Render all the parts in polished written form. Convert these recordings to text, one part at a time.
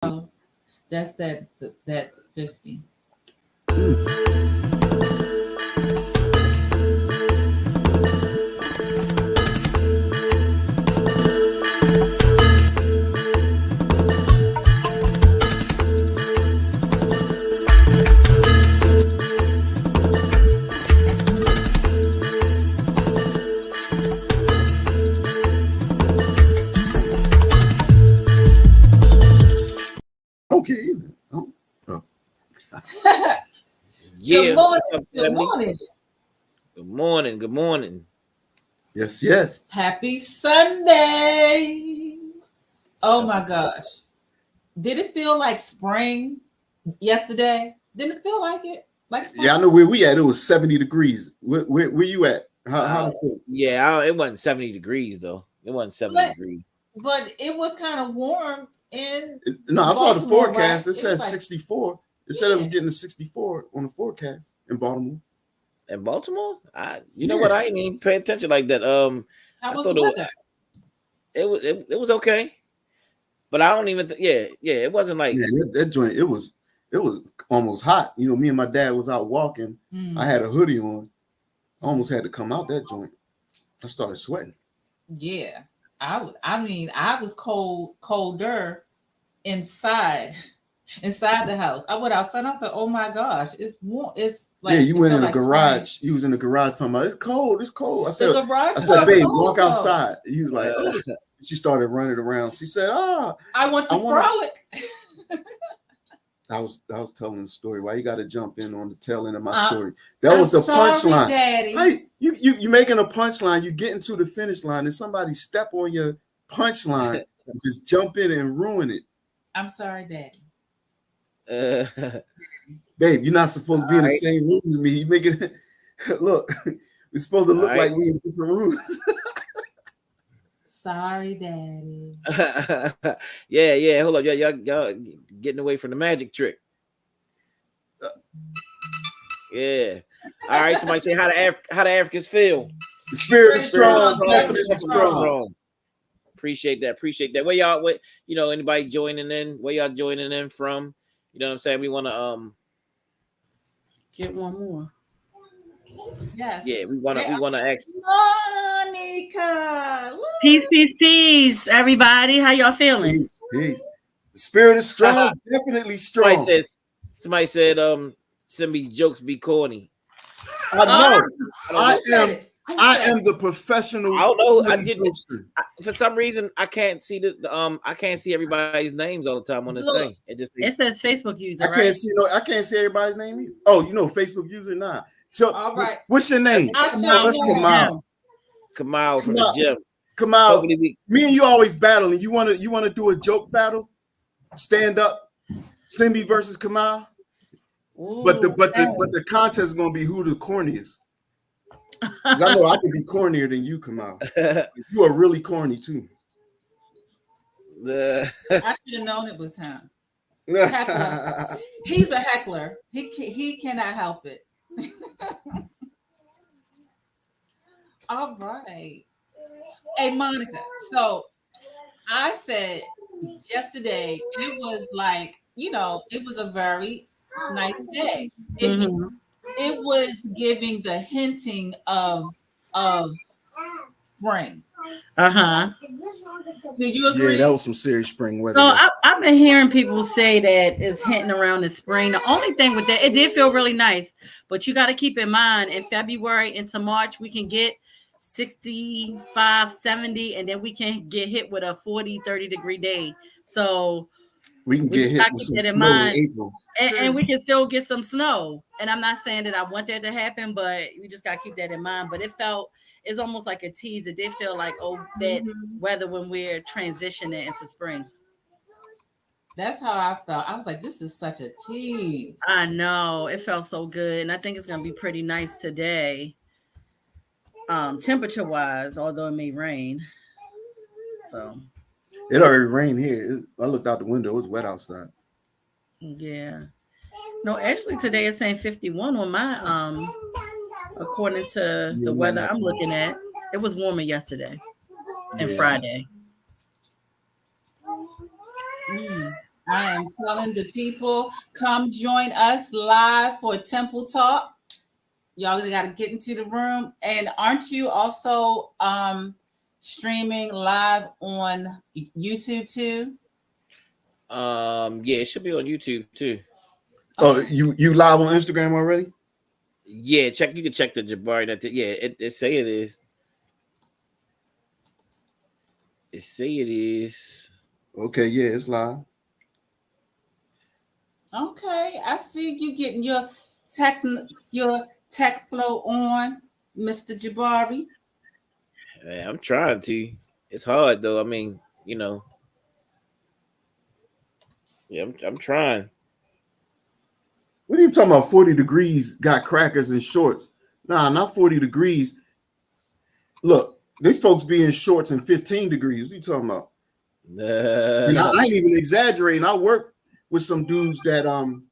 That's that 50. Okay. Oh. Good Yeah. morning. What's up, Good family? morning. Good morning. Good morning. Yes, yes. Happy Sunday. Oh my gosh. Did it feel like spring yesterday? Didn't it feel like it? Like spring? Yeah, I know where we at. It was 70 degrees. Where you at? How Uh, it feel? yeah, it wasn't 70 degrees though. It wasn't 70 But degrees. but it was kind of warm in No, I saw the Baltimore, forecast. right? It It was said like 64. It said it was yeah. getting to 64 on the forecast in Baltimore. In Baltimore, you know what? Yeah. I didn't even pay attention like that. How I was the thought weather? it was okay, but I don't even. Yeah. It wasn't like. Man, that joint, it was almost hot. You know, me and my dad was out walking. I had a hoodie on. I almost had to come out that joint. I started sweating. Yeah. I was colder inside inside the house. I went outside. I said, "Oh my gosh, it's warm." It's like Yeah, you it went felt in the like spring. garage. You was in the garage talking about it's cold. It's cold. I The said, garage I said, felt babe, cold walk though. outside. He was like, oh. She started running around. She said, I want I to wanna. frolic. I was telling the story. Why you got to jump in on the tail end of my story? I'm That was the sorry, punchline. Daddy. Hey, you making a punchline. You getting to the finish line, and somebody step on your punchline and just jump in and ruin it. I'm sorry, Daddy. Babe, you're not supposed to be in the Right. same room as me. You making look. We're supposed to look All like right. we in different rooms. Sorry, Daddy. Yeah. Hold up, y'all getting away from the magic trick. Yeah. All right. Somebody say how the Africans feel. The spirit is strong, Strong, definitely strong. strong. Appreciate that. Where y'all? Anybody joining in? Where y'all joining in from? You know what I'm saying? We want to get one more. Yes. Yeah, we want to ask Monica. Woo! Peace, everybody. How y'all feeling? Peace. The spirit is strong, definitely strong. Somebody said Simbi's jokes be corny. I know. I said am the professional. I don't know. I comedy did poster. for some reason I can't see I can't see everybody's names all the time on this Look, thing. It says Facebook user. I can't see I can't see everybody's name either. Oh, you know, Facebook user now. So, all right. what's your name? Let's Kamal. Kamal from the gym. Kamal, Hopefully me and you always battling. You wanna do a joke battle? Stand up, Simbi versus Kamal. Ooh, But the contest is gonna be who the corniest. I know I can be cornier than you, Kamal. You are really corny too. I should have known it was him. Heckler. He's a heckler. He cannot help it. All right. Hey, Monica. So I said yesterday it was like, it was a very nice day. It was giving the hinting of spring. Do you agree? Yeah, that was some serious spring weather. So I've been hearing people say that it's hinting around the spring. The only thing with that, it did feel really nice, but you got to keep in mind in February into March, we can get 65, 70, and then we can get hit with a 40, 30-degree day. So we can get hit with some snow in April. And we can still get some snow. And I'm not saying that I want that to happen, but we just got to keep that in mind. But it's almost like a tease. It did feel like, that weather when we're transitioning into spring. That's how I felt. I was like, this is such a tease. I know. It felt so good. And I think it's going to be pretty nice today. Temperature wise, although it may rain. So it already rained here. I looked out the window. It was wet outside. Yeah. No, actually today it's saying 51 on my according to the weather I'm looking at. It was warmer yesterday and Friday. I am telling the people, come join us live for Temple Talk. Y'all got to get into the room. And aren't you also streaming live on YouTube too? Yeah, it should be on YouTube too. Oh, you live on Instagram already? Yeah, you can check the Jabari. Yeah, it say it is. It say it is. Okay, yeah, it's live. Okay, I see you getting your tech flow on, Mr. Jabari. Man, I'm trying to. It's hard though. I mean, yeah, I'm trying. What are you talking about? 40 degrees got crackers and shorts. Nah, not 40 degrees. Look, these folks be in shorts and 15 degrees. What are you talking about? I ain't even exaggerating. I work with some dudes that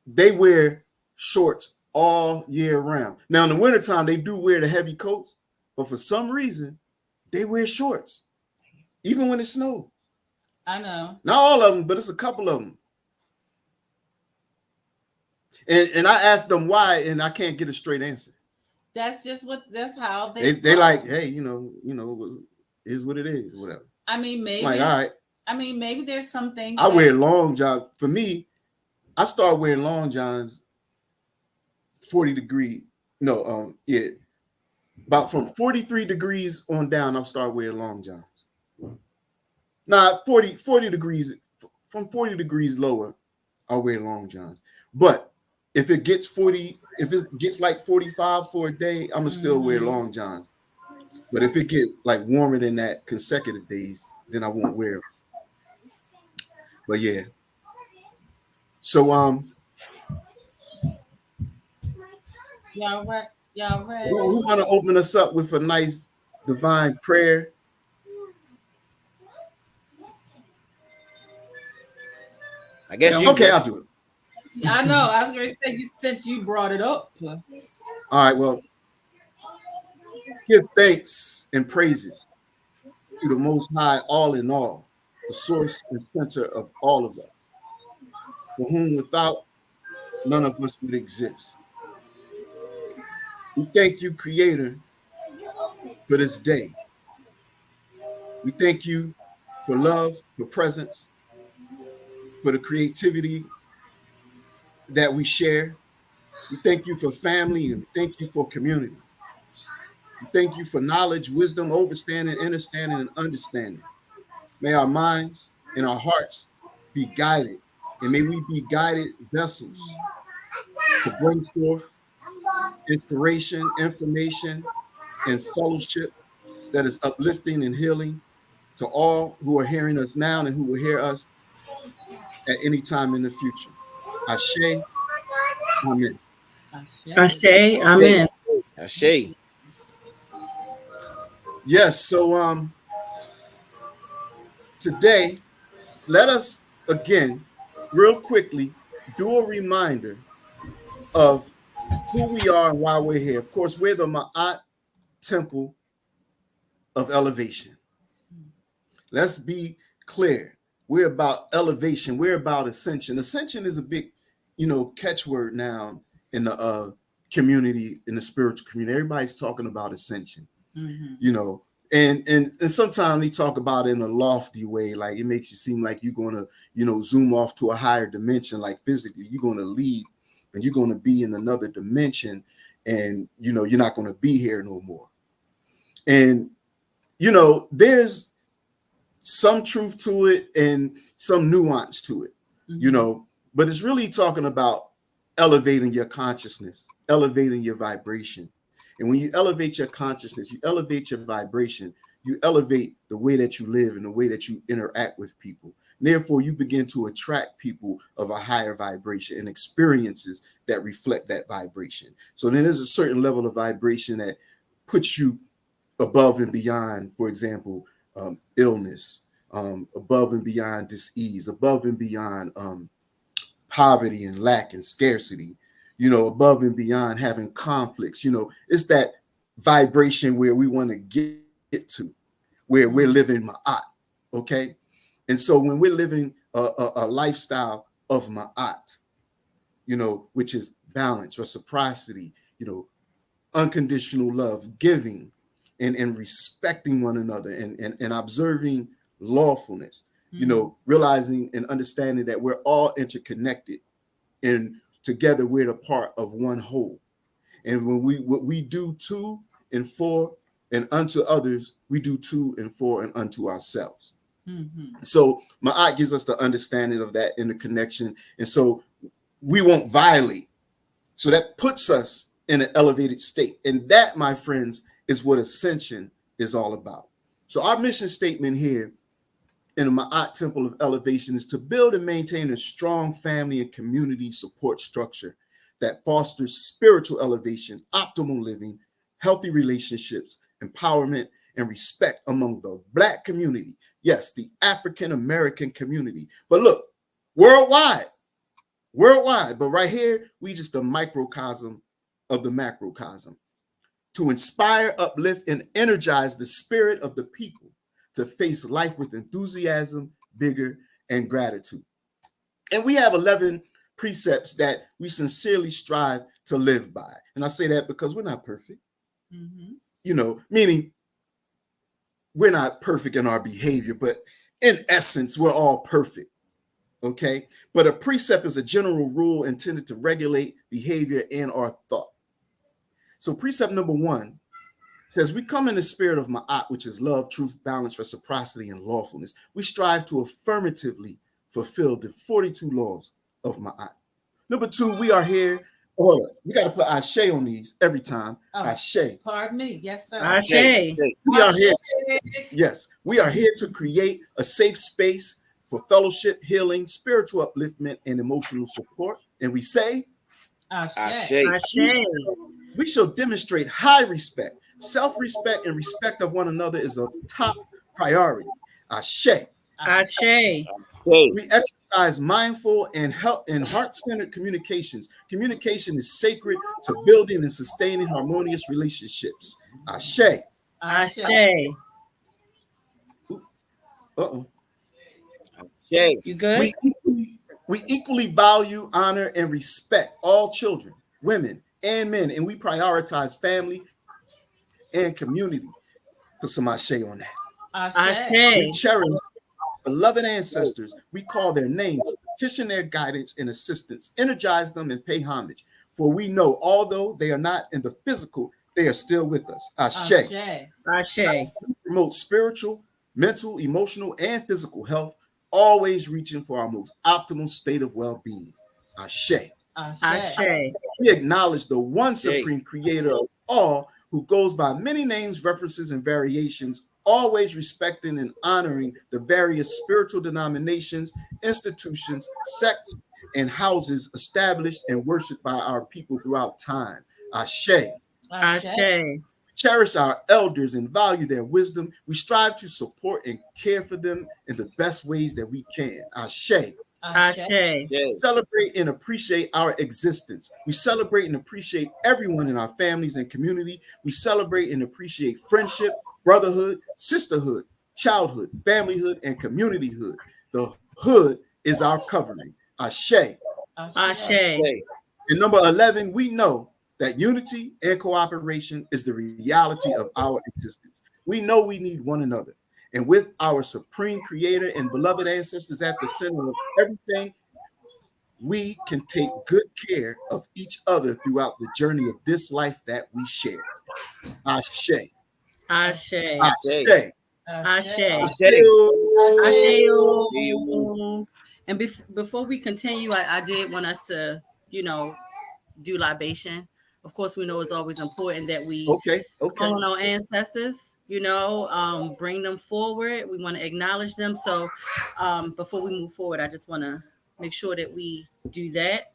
they wear shorts all year round. Now in the wintertime, they do wear the heavy coats, but for some reason, they wear shorts, even when it snows. I know. Not all of them, but it's a couple of them. And I asked them why, and I can't get a straight answer. That's how they like, hey, is what it is, whatever. I mean, maybe. Like, all right. I mean, maybe there's some things. I wear long johns. For me, I started wearing long johns 40 degree. No, yeah. About from 43 degrees on down, I'll start wearing long johns. Nah, 40 degrees, from 40 degrees lower, I'll wear long johns. But if it gets like 45 for a day, I'm gonna still wear long johns. But if it get like warmer than that consecutive days, then I won't wear them. But yeah. So y'all ready? Who want to open us up with a nice divine prayer? I guess okay, I'll do it. I know. I was going to say, since you brought it up. All right, well, give thanks and praises to the Most High, all in all, the source and center of all of us, for whom without none of us would exist. We thank you, Creator, for this day. We thank you for love, for presence, for the creativity that we share. We thank you for family, and thank you for community. We thank you for knowledge, wisdom, overstanding, understanding, and understanding. May our minds and our hearts be guided, and may we be guided vessels to bring forth inspiration, information, and fellowship that is uplifting and healing to all who are hearing us now and who will hear us at any time in the future. Ashe, amen. Ashe, amen. Ashe. Yes, so today, let us again, real quickly, do a reminder of who we are and why we're here. Of course, we're the Ma'at Temple of Elevation. Let's be clear. We're about elevation. We're about ascension. Ascension is a big, catchword now in the community, in the spiritual community. Everybody's talking about ascension, and sometimes they talk about it in a lofty way. Like it makes you seem like you're going to, zoom off to a higher dimension, like physically you're going to leave and you're going to be in another dimension and, you're not going to be here no more. And, there's some truth to it and some nuance to it, but it's really talking about elevating your consciousness, elevating your vibration. And when you elevate your consciousness, you elevate your vibration, you elevate the way that you live and the way that you interact with people. Therefore, you begin to attract people of a higher vibration and experiences that reflect that vibration. So then there's a certain level of vibration that puts you above and beyond, for example, illness, above and beyond dis-ease, above and beyond poverty and lack and scarcity, above and beyond having conflicts. It's that vibration where we want to get to, where we're living Ma'at, okay? And so when we're living a lifestyle of ma'at, which is balance, reciprocity, unconditional love, giving, and respecting one another, and observing lawfulness, realizing and understanding that we're all interconnected, and together we're a part of one whole. And when what we do to and for and unto others, we do to and for and unto ourselves. So Ma'at gives us the understanding of that interconnection. And so we won't violate. So that puts us in an elevated state. And that, my friends, is what ascension is all about. So our mission statement here in the Ma'at Temple of Elevation is to build and maintain a strong family and community support structure that fosters spiritual elevation, optimal living, healthy relationships, empowerment, and respect among the Black community. Yes, the African American community. But look, worldwide. But right here, we just a microcosm of the macrocosm. To inspire, uplift, and energize the spirit of the people to face life with enthusiasm, vigor, and gratitude. And we have 11 precepts that we sincerely strive to live by. And I say that because we're not perfect, meaning we're not perfect in our behavior, but in essence, we're all perfect. Okay. But a precept is a general rule intended to regulate behavior and our thought. So precept number 1 says, we come in the spirit of Ma'at, which is love, truth, balance, reciprocity, and lawfulness. We strive to affirmatively fulfill the 42 laws of Ma'at. Number 2, we are here. Hold on. We got to put Ashe on these every time. Ashe. Pardon me. Yes, sir. Ashe. We are here. Yes. We are here to create a safe space for fellowship, healing, spiritual upliftment, and emotional support. And we say, Ashe. We shall demonstrate high respect, self-respect, and respect of one another is of top priority. Ashe. We exercise mindful and heart-centered communications. Communication is sacred to building and sustaining harmonious relationships. Ashe. Uh-oh. Shay. You good? We equally value, honor, and respect all children, women, and men, and we prioritize family and community. Put some Ashe on that. We cherish beloved ancestors. We call their names, petition their guidance and assistance, energize them, and pay homage. For we know, although they are not in the physical, they are still with us. Ashe. Promote spiritual, mental, emotional, and physical health, always reaching for our most optimal state of well-being. Ashe. We acknowledge the one supreme creator of all, who goes by many names, references, and variations, always respecting and honoring the various spiritual denominations, institutions, sects, and houses established and worshipped by our people throughout time. Ashe. Cherish our elders and value their wisdom. We strive to support and care for them in the best ways that we can. Ashe. Celebrate and appreciate our existence. We celebrate and appreciate everyone in our families and community. We celebrate and appreciate friendship, brotherhood, sisterhood, childhood, familyhood, and communityhood. The hood is our covering. Ashe. And number 11, we know that unity and cooperation is the reality of our existence. We know we need one another. And with our supreme creator and beloved ancestors at the center of everything, we can take good care of each other throughout the journey of this life that we share. Ashe. And before we continue, I did want us to, do libation. Of course, we know it's always important that we call on our ancestors, bring them forward. We want to acknowledge them. So before we move forward, I just want to make sure that we do that.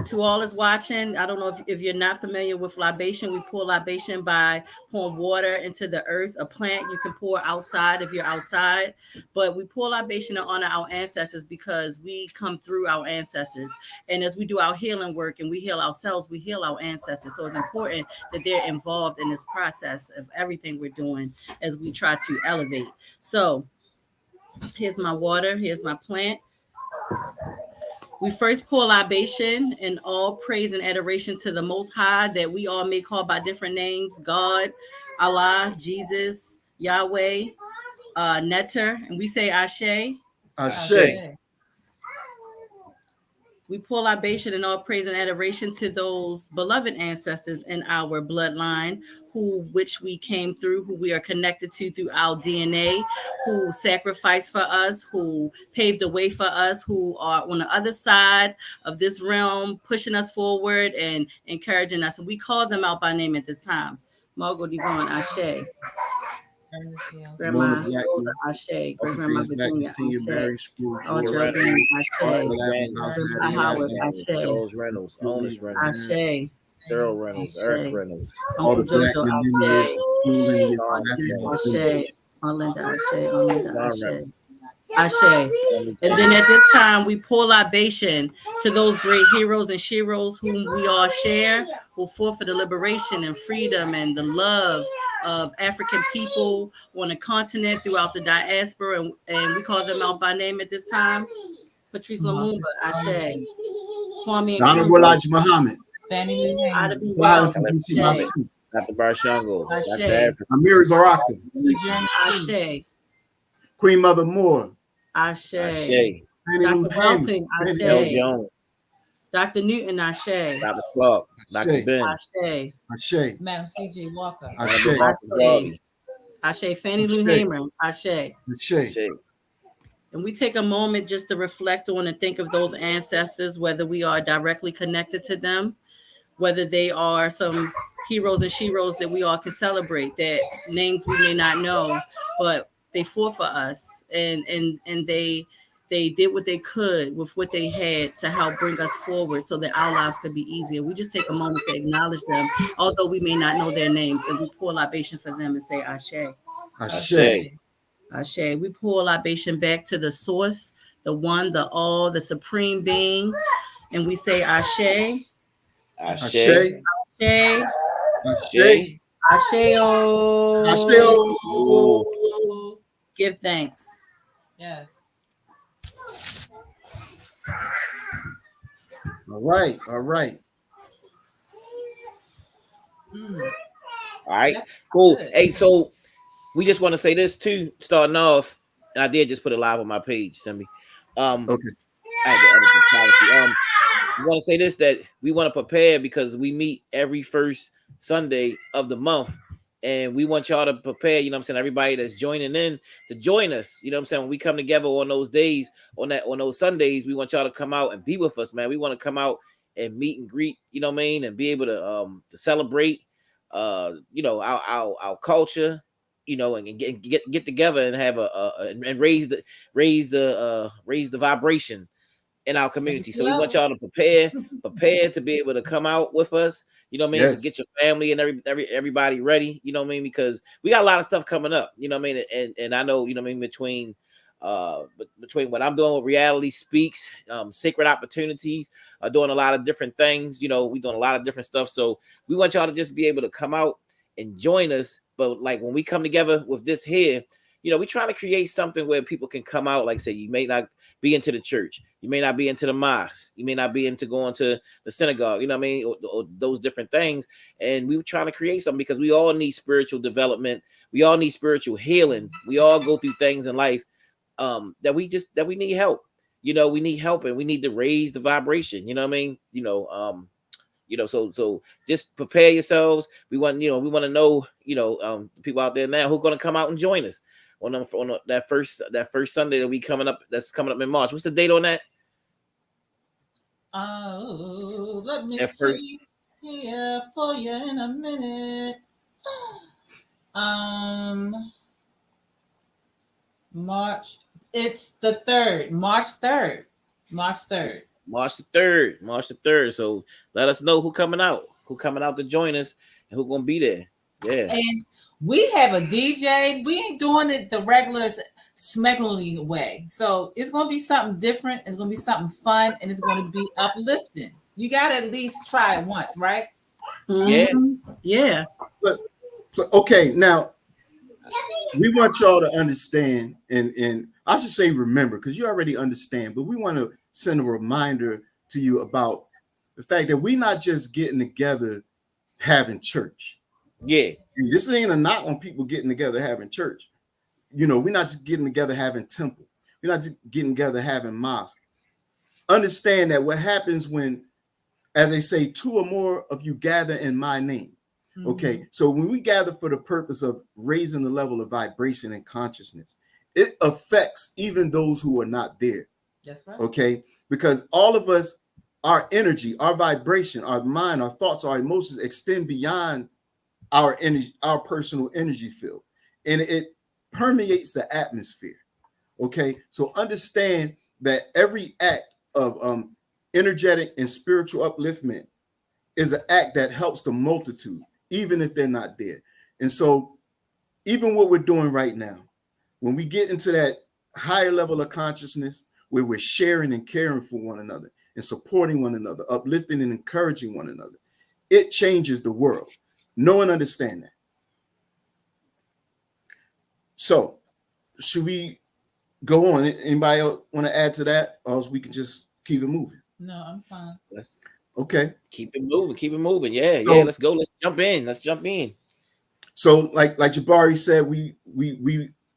To all is watching, I don't know if you're not familiar with libation. We pour libation by pouring water into the earth. A plant you can pour outside if you're outside, but we pour libation to honor our ancestors because we come through our ancestors. And as we do our healing work and we heal ourselves, we heal our ancestors. So it's important that they're involved in this process of everything we're doing as we try to elevate. So Here's my water. Here's my plant. We first pour libation and all praise and adoration to the Most High that we all may call by different names: God, Allah, Jesus, Yahweh, Netter, and we say Ashe. Ashe. We pour libation and all praise and adoration to those beloved ancestors in our bloodline, which we came through, who we are connected to through our DNA, who sacrificed for us, who paved the way for us, who are on the other side of this realm, pushing us forward and encouraging us. And we call them out by name at this time. Margot Devon, Ashe. Grandma Rosa, Ashe. Great Grandma Virginia, Ashe. All children, Ashe. Grandpa Howard, Ashe. Charles Reynolds, Onus Reynolds, Ashe. Daryl Reynolds, Eric Reynolds, All the Uncle black Jojo, lineage, Ashe. Melinda, Ashe. Melinda, John Ashe. Reynolds. Ashe. And then at this time, we pour libation to those great heroes and sheroes whom we all share, who fought for the liberation and freedom and the love of African people on the continent throughout the diaspora. And we call them out by name at this time. Patrice Lumumba, Ashe. Kwame Honorable Nkrumah, Elijah Muhammad, Fannie Lou Ida B. Wild Wells, Ashe, Dr. Barshango, Ashe. Dr. Africa, Amiri Baraka, Ashe. Queen Mother Moore, Ashe. Ashe, Fannie Lou Dr. Wilson, Hammond, L. Ashe. Jones, Dr. Newton, Ashe. Dr. Clark, Dr. Ashe. Ben, Ashe. Ashe, Madam C.J. Walker. Ashe, Dr. Marcus Garvey, Ashe. Fannie Lou Ashe. Hamer, Ashe. Ashe. Ashe. And we take a moment just to reflect on and think of those ancestors, whether we are directly connected to them, whether they are some heroes and sheroes that we all can celebrate, that names we may not know, but they fought for us and they did what they could with what they had to help bring us forward so that our lives could be easier. We just take a moment to acknowledge them, although we may not know their names, and we pour libation for them and say Ashe. Ashe. Ashe. We pour libation back to the source, the one, the all, the supreme being, and we say Ashe. Ashe. Ashe. Ashe. Ashe. Ashe-o. Ashe. Give thanks. Yes. All right. All right. All right, cool. Hey, so we just want to say this too, starting off. And I did just put it live on my page, Simbi. Okay. I had to edit the policy. We want to say this, that we want to prepare because we meet every first Sunday of the month, and we want y'all to prepare, you know what I'm saying, everybody that's joining in to join us, you know what I'm saying, when we come together on those days, on those Sundays, we want y'all to come out and be with us, man. We want to come out and meet and greet, you know what I mean, and be able to celebrate you know, our culture, you know, and get together and have and raise the vibration in our community. So we want y'all to prepare to be able to come out with us, you know what I mean? Yes. So get your family and everybody ready, you know what I mean? Because we got a lot of stuff coming up, you know what I mean? And I know, you know what I mean, between what I'm doing with Reality Speaks, Sacred Opportunities, doing a lot of different things, you know, we doing a lot of different stuff. So we want y'all to just be able to come out and join us. But like when we come together with this here, you know, we trying to create something where people can come out. Like say, you may not be into the church, you may not be into the mosque, you may not be into going to the synagogue, you know what I mean, or those different things. And we were trying to create something because we all need spiritual development, we all need spiritual healing, we all go through things in life that we need help. You know, we need help and we need to raise the vibration. You know what I mean? You know, so just prepare yourselves. We want to know, you know, people out there now who are going to come out and join us on that first Sunday that's coming up in March. What's the date on that? Oh, let me That see here for you in a minute. March. It's the 3rd. March 3rd. March 3rd. March the 3rd. So let us know who coming out to join us and who gonna be there. Yeah. And we have a DJ. We ain't doing it the regular smuggling way. So it's gonna be something different. It's gonna be something fun, and it's gonna be uplifting. You gotta at least try it once, right? Yeah. But okay, now we want y'all to understand, and I should say remember, because you already understand, but we want to send a reminder to you about the fact that we're not just getting together having church. Yeah. And this ain't a knock on people getting together having church. You know, we're not just getting together having temple. We're not just getting together having mosque. Understand that what happens when, as they say, two or more of you gather in my name. Okay, so when we gather for the purpose of raising the level of vibration and consciousness, it affects even those who are not there. That's right. Okay, because all of us, our energy, our vibration, our mind, our thoughts, our emotions extend beyond our energy, our personal energy field, and it permeates the atmosphere. Okay, so understand that every act of energetic and spiritual upliftment is an act that helps the multitude, even if they're not there. And so, even what we're doing right now, when we get into that higher level of consciousness where we're sharing and caring for one another and supporting one another, uplifting and encouraging one another, it changes the world. No one understands that. So, should we go on? Anybody else want to add to that, or else we can just keep it moving? No, I'm fine. Okay. Keep it moving. Keep it moving. Yeah, So, yeah. Let's go. Let's jump in. Let's jump in. So, like Jabari said, we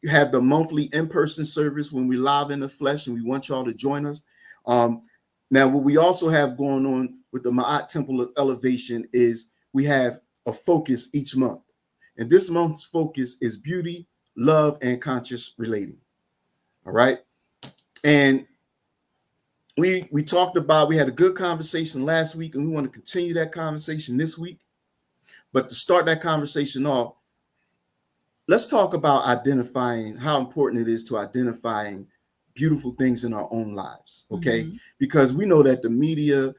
have the monthly in-person service when we live in the flesh, and we want y'all to join us. Now, what we also have going on with the Ma'at Temple of Elevation is we have a focus each month, and this month's focus is beauty, love, and conscious relating. All right, and we talked about, we had a good conversation last week, and we want to continue that conversation this week. But to start that conversation off, let's talk about identifying how important it is to identifying beautiful things in our own lives. Okay, because we know that the media,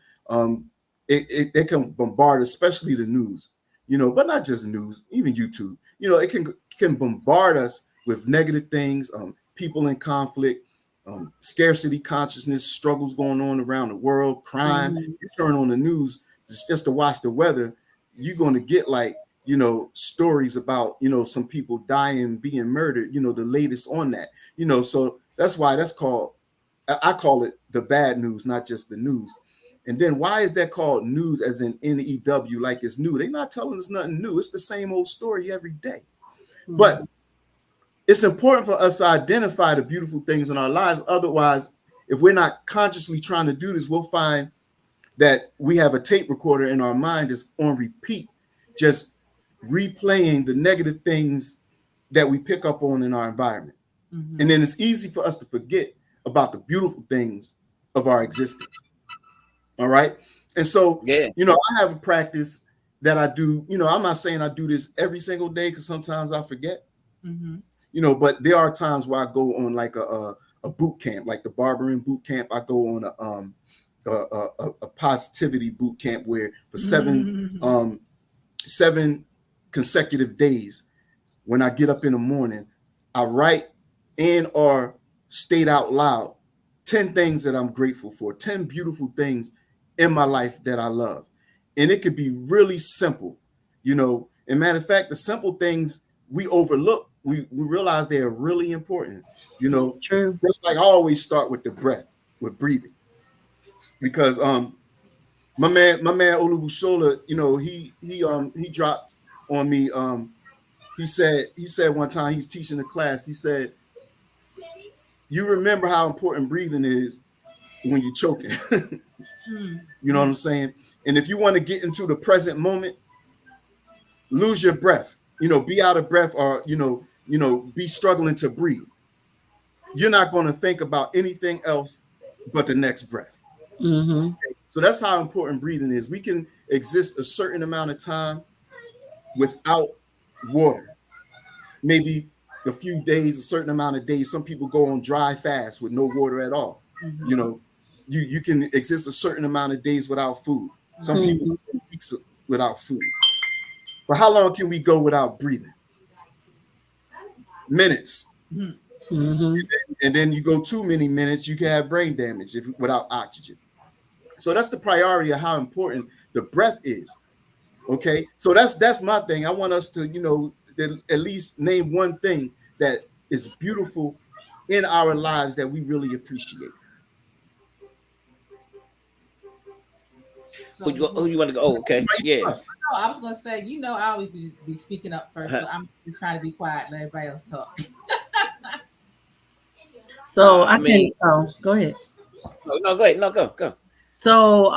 they can bombard, especially the news, you know, but not just news, even YouTube. You know, it can bombard us with negative things, people in conflict, scarcity consciousness, struggles going on around the world, crime. You turn on the news just to watch the weather, you're going to get, like, you know, stories about, you know, some people dying, being murdered, you know, the latest on that, you know. So that's why that's called, I call it the bad news, not just the news. And then why is that called news, as in NEW, like it's new? They're not telling us nothing new. It's the same old story every day. But it's important for us to identify the beautiful things in our lives. Otherwise, if we're not consciously trying to do this, we'll find that we have a tape recorder in our mind that's on repeat, just replaying the negative things that we pick up on in our environment. And then it's easy for us to forget about the beautiful things of our existence. All right. And so, you know, I have a practice that I do. You know, I'm not saying I do this every single day, because sometimes I forget, you know, but there are times where I go on like a boot camp, like the barbering boot camp. I go on a positivity boot camp where for seven consecutive days, when I get up in the morning, I write and or state out loud 10 things that I'm grateful for, 10 beautiful things in my life that I love. And it could be really simple, you know. And matter of fact, the simple things we overlook, we realize they are really important, you know. True. Just like I always start with the breath, with breathing, because my man Olubushola, you know, he dropped on me. He said one time, he's teaching a class, he said, you remember how important breathing is when you're choking. You know what I'm saying? And if you want to get into the present moment, lose your breath, you know, be out of breath, or, you know, be struggling to breathe. You're not going to think about anything else but the next breath. Okay? So that's how important breathing is. We can exist a certain amount of time without water. Maybe a few days, a certain amount of days. Some people go on dry fast with no water at all. You know, you can exist a certain amount of days without food. Some people go weeks without food. But how long can we go without breathing? Minutes. And then you go too many minutes, you can have brain damage without oxygen. So that's the priority of how important the breath is. Okay, so that's my thing. I want us to, you know, at least name one thing that is beautiful in our lives that we really appreciate? Who you want to go? Oh, okay, yeah. No, I was gonna say, I always be speaking up first, so I'm just trying to be quiet and let everybody else talk. So I I can mean, go ahead. no, go ahead, no, go. So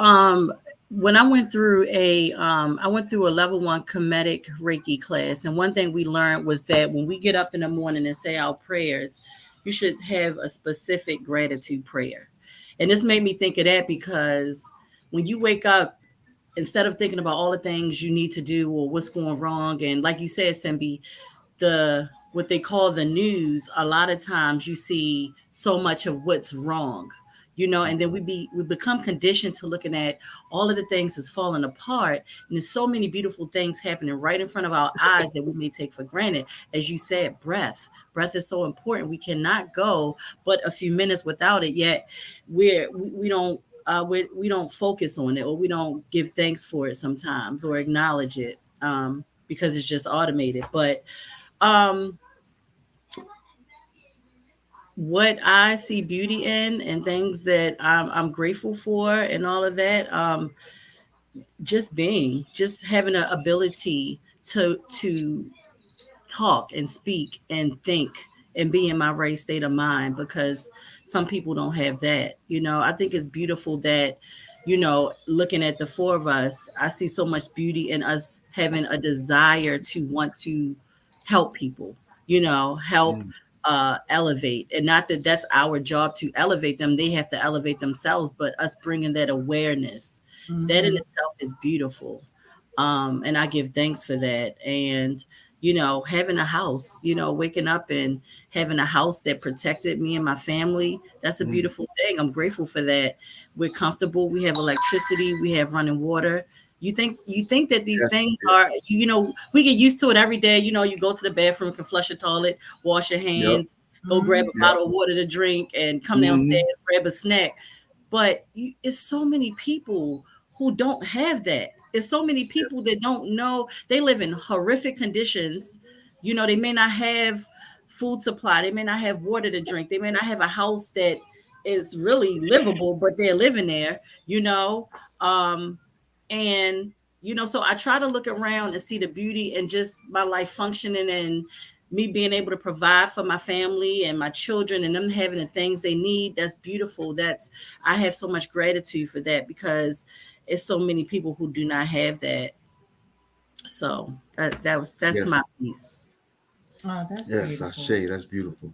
when I went through a level 1 Kemetic Reiki class, and one thing we learned was that when we get up in the morning and say our prayers, you should have a specific gratitude prayer. And this made me think of that because when you wake up, instead of thinking about all the things you need to do or what's going wrong, and like you said, Simbi, the what they call the news, a lot of times you see so much of what's wrong, and then we become conditioned to looking at all of the things that's falling apart, and there's so many beautiful things happening right in front of our eyes that we may take for granted. As you said, breath is so important. We cannot go but a few minutes without it, yet we don't focus on it, or we don't give thanks for it sometimes, or acknowledge it, because it's just automated. But um what I see beauty in, and things that I'm grateful for, and all of that, just having an ability to talk and speak and think and be in my right state of mind, because some people don't have that. I think it's beautiful that, looking at the four of us, I see so much beauty in us having a desire to want to help people, help elevate. And not that that's our job to elevate them, they have to elevate themselves, but us bringing that awareness, that in itself is beautiful. And I give thanks for that. And having a house, waking up and having a house that protected me and my family, that's a beautiful thing. I'm grateful for that. We're comfortable. We have electricity. We have running water. You think that these things are, we get used to it every day. You go to the bathroom, can flush your toilet, wash your Yep. hands, go grab a bottle of water to drink, and come downstairs, grab a snack. But it's so many people who don't have that. It's so many people that don't know. They live in horrific conditions. They may not have food supply. They may not have water to drink. They may not have a house that is really livable, but they're living there, um, and so I try to look around and see the beauty and just my life functioning, and me being able to provide for my family and my children, and them having the things they need. That's beautiful. I have so much gratitude for that, because it's so many people who do not have that. So that's Yes. my piece. Oh, that's Yes, beautiful. Shay, that's beautiful.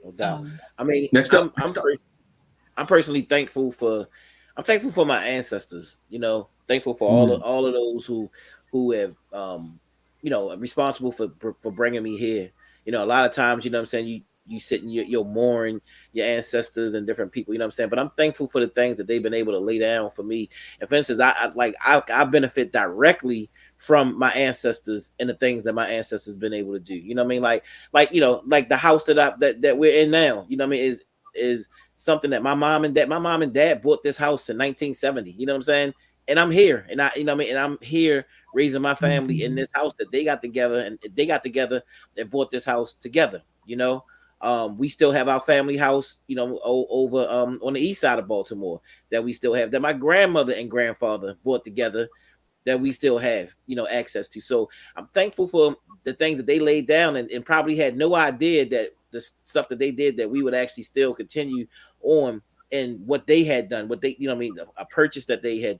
No doubt. Um, I mean, Next up. I'm personally thankful for my ancestors. Thankful for all of those who have responsible for bringing me here. A lot of times, what I'm saying, you sit and you'll mourn your ancestors and different people. What I'm saying, but I'm thankful for the things that they've been able to lay down for me. And for instance, I benefit directly from my ancestors and the things that my ancestors been able to do. You know what I mean? Like the house that we're in now. You know what I mean? Is something that my mom and dad bought this house in 1970. You know what I'm saying? And I'm here, and and I'm here raising my family in this house that they got together, and bought this house together. We still have our family house, over on the east side of Baltimore, that we still have, that my grandmother and grandfather bought together, that we still have, access to. So I'm thankful for the things that they laid down, and probably had no idea that the stuff that they did, that we would actually still continue on, and what they had done, what they, a purchase that they had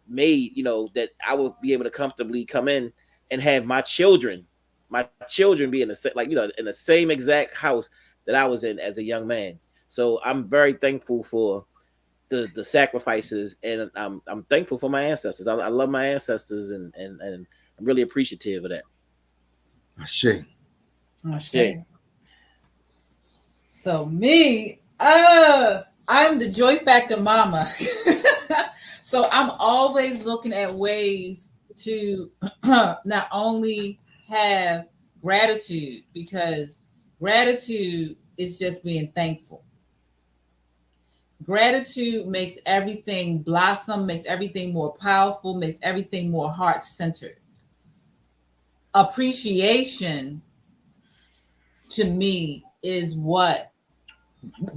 made, that I would be able to comfortably come in and have my children be in the same exact house that I was in as a young man. So I'm very thankful for the sacrifices, and I'm thankful for my ancestors. I love my ancestors, and I'm really appreciative of that. Shay. okay. So me, I'm the joy factor mama. So I'm always looking at ways to not only have gratitude, because gratitude is just being thankful. Gratitude makes everything blossom, makes everything more powerful, makes everything more heart centered. Appreciation to me is what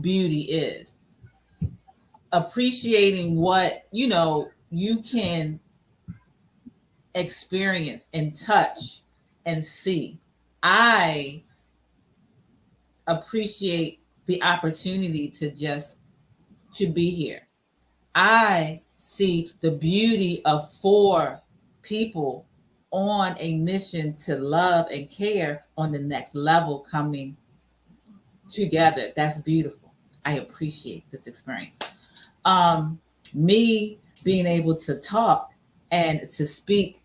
beauty is. Appreciating what you can experience and touch and see. I appreciate the opportunity to be here. I see the beauty of 4 people on a mission to love and care on the next level coming together. That's beautiful. I appreciate this experience. Me being able to talk and to speak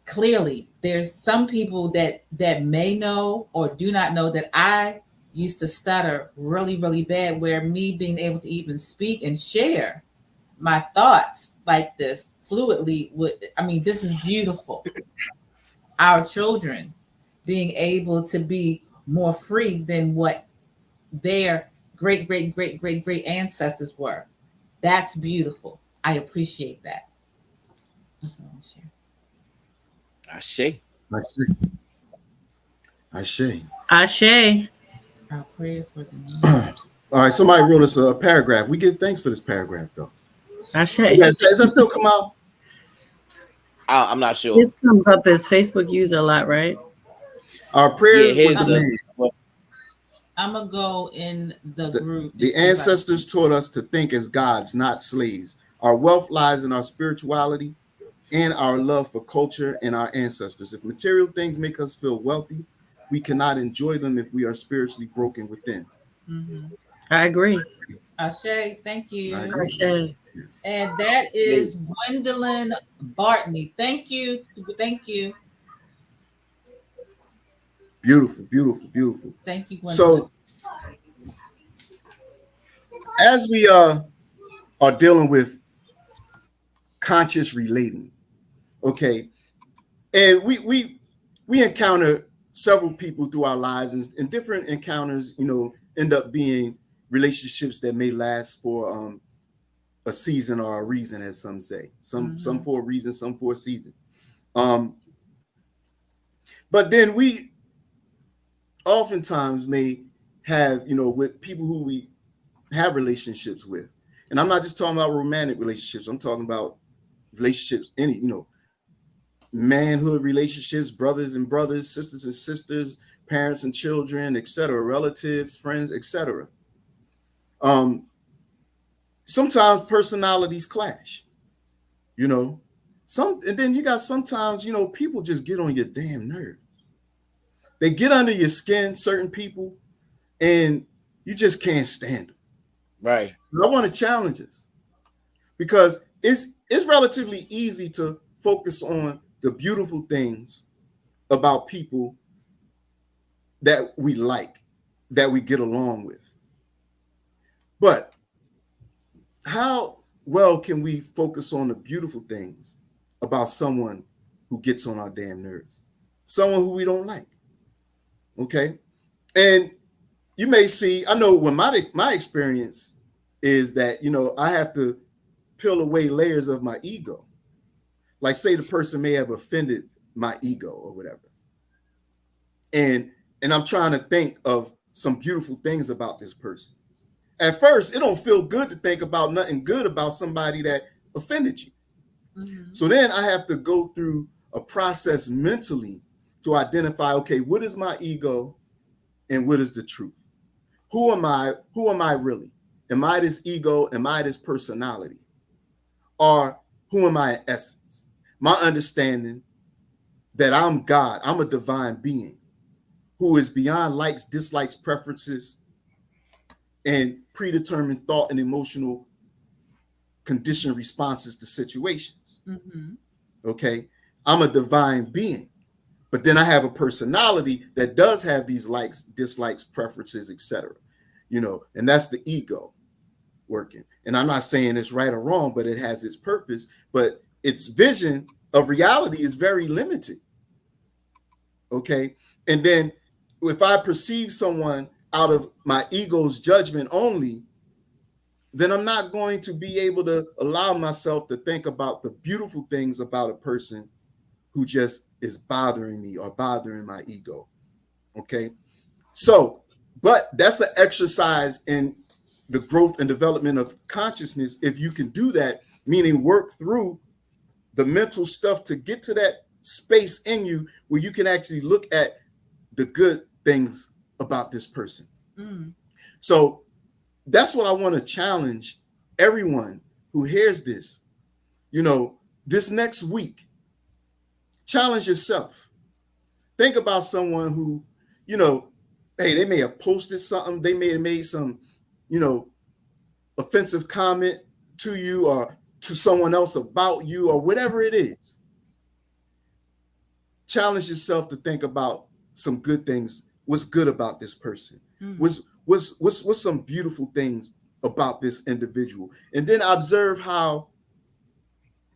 clearly. There's some people that may know or do not know that I used to stutter really, really bad, where me being able to even speak and share my thoughts like this fluidly this is beautiful. Our children being able to be more free than what their great great great great great ancestors were. That's beautiful. I appreciate that. That's all I share. Shay. Ashe. Our prayers for the new. All right, somebody wrote us a paragraph. We give thanks for this paragraph, though. Ashe. Does that still come out? I'm not sure. This comes up as Facebook user a lot, right? Our prayers here's for the man. I'm gonna go in the group. The ancestors taught us to think as gods, not slaves. Our wealth lies in our spirituality and our love for culture and our ancestors. If material things make us feel wealthy, we cannot enjoy them if we are spiritually broken within. Mm-hmm. I agree. Ashe, thank you. Ashe. And that is Gwendolyn Bartney. Thank you. Thank you. Beautiful, beautiful, beautiful. Thank you, Gwendolyn. So, as we are dealing with conscious relating, okay, and we encounter several people through our lives, and different encounters, end up being relationships that may last for a season or a reason, as some say. Some for a reason, some for a season. But then we oftentimes may have, with people who we have relationships with, and I'm not just talking about romantic relationships. I'm talking about relationships, manhood relationships, brothers and brothers, sisters and sisters, parents and children, etc., relatives, friends, etc. Sometimes personalities clash, and then you got sometimes, people just get on your damn nerves. They get under your skin, certain people, and you just can't stand them. Right. I want to challenge us, because it's relatively easy to focus on the beautiful things about people that we like, that we get along with. But how well can we focus on the beautiful things about someone who gets on our damn nerves? Someone who we don't like. Okay? And you may see, I know when my experience is that, I have to peel away layers of my ego. Like, say the person may have offended my ego or whatever. And I'm trying to think of some beautiful things about this person. At first, it don't feel good to think about nothing good about somebody that offended you. Mm-hmm. So then I have to go through a process mentally to identify, okay, what is my ego and what is the truth? Who am I? Who am I really? Am I this ego? Am I this personality? Or who am I in essence? My understanding that I'm God, I'm a divine being who is beyond likes, dislikes, preferences, and predetermined thought and emotional conditioned responses to situations. Mm-hmm. Okay, I'm a divine being, but then I have a personality that does have these likes, dislikes, preferences, etc. And that's the ego working. And I'm not saying it's right or wrong, but it has its purpose. But its vision of reality is very limited. Okay, and then if I perceive someone out of my ego's judgment only, then I'm not going to be able to allow myself to think about the beautiful things about a person who just is bothering me or bothering my ego. Okay. So But that's an exercise in the growth and development of consciousness. If you can do that, meaning work through the mental stuff to get to that space in you where you can actually look at the good things about this person. Mm. So that's what I want to challenge everyone who hears this. You know, this next week, challenge yourself. Think about someone who, you know, hey, they may have posted something, they may have made some, you know, offensive comment to you or to someone else about you or whatever it is. Challenge yourself to think about some good things. What's good about this person? Mm. What's some beautiful things about this individual? And then observe how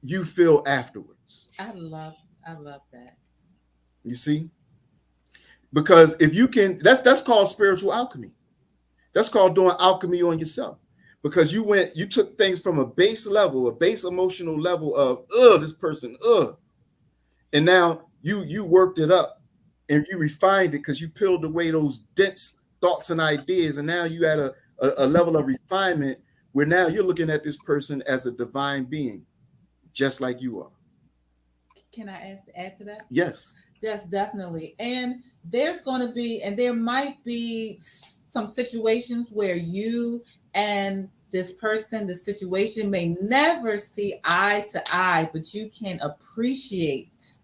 you feel afterwards. I love that. You see? Because if you can, that's called spiritual alchemy. That's called doing alchemy on yourself. Because you took things from a base level, a base emotional level of this person, and now you worked it up and you refined it because you peeled away those dense thoughts and ideas, and now you at a level of refinement where now you're looking at this person as a divine being, just like you are. Can I add to that? Yes. Yes, definitely. And there's going to be, and there might be some situations where you and this person, the situation may never see eye to eye, but you can appreciate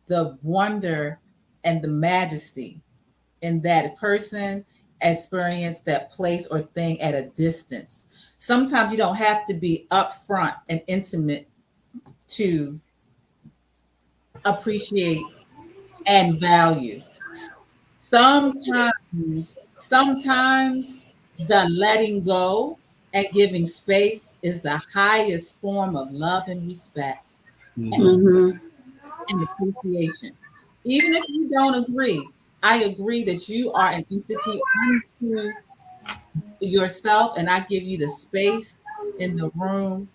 the wonder and the majesty in that person experience, that place or thing at a distance. Sometimes you don't have to be upfront and intimate to appreciate and value. Sometimes the letting go and giving space is the highest form of love and respect Mm-hmm. and appreciation. Even if you don't agree, I agree that you are an entity unto yourself, and I give you the space in the room,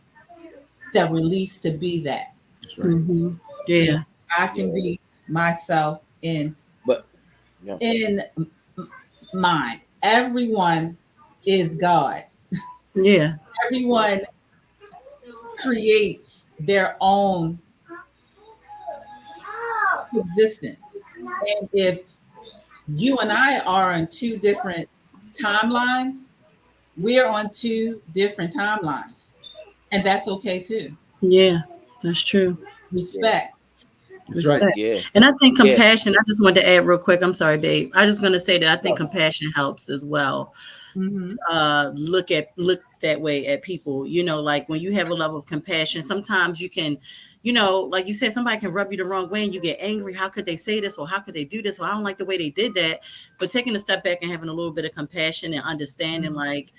the release to be that. That's right. Mm-hmm. Yeah. I can be myself But yeah. in mind. Everyone is God. Yeah. Everyone creates their own existence. And if you and I are on two different timelines, we're on two different timelines. And that's okay too. Yeah. That's true. Respect. That's right. Respect. Yeah. And I think Yeah. compassion, I just wanted to add real quick. I'm sorry, babe. I just going to say that I think compassion helps as well. Mm-hmm. Look that way at people, you know, like when you have a level of compassion, sometimes you can, you know, like you said, somebody can rub you the wrong way and you get angry. How could they say this, or how could they do this, or I don't like the way they did that. But taking a step back and having a little bit of compassion and understanding, like,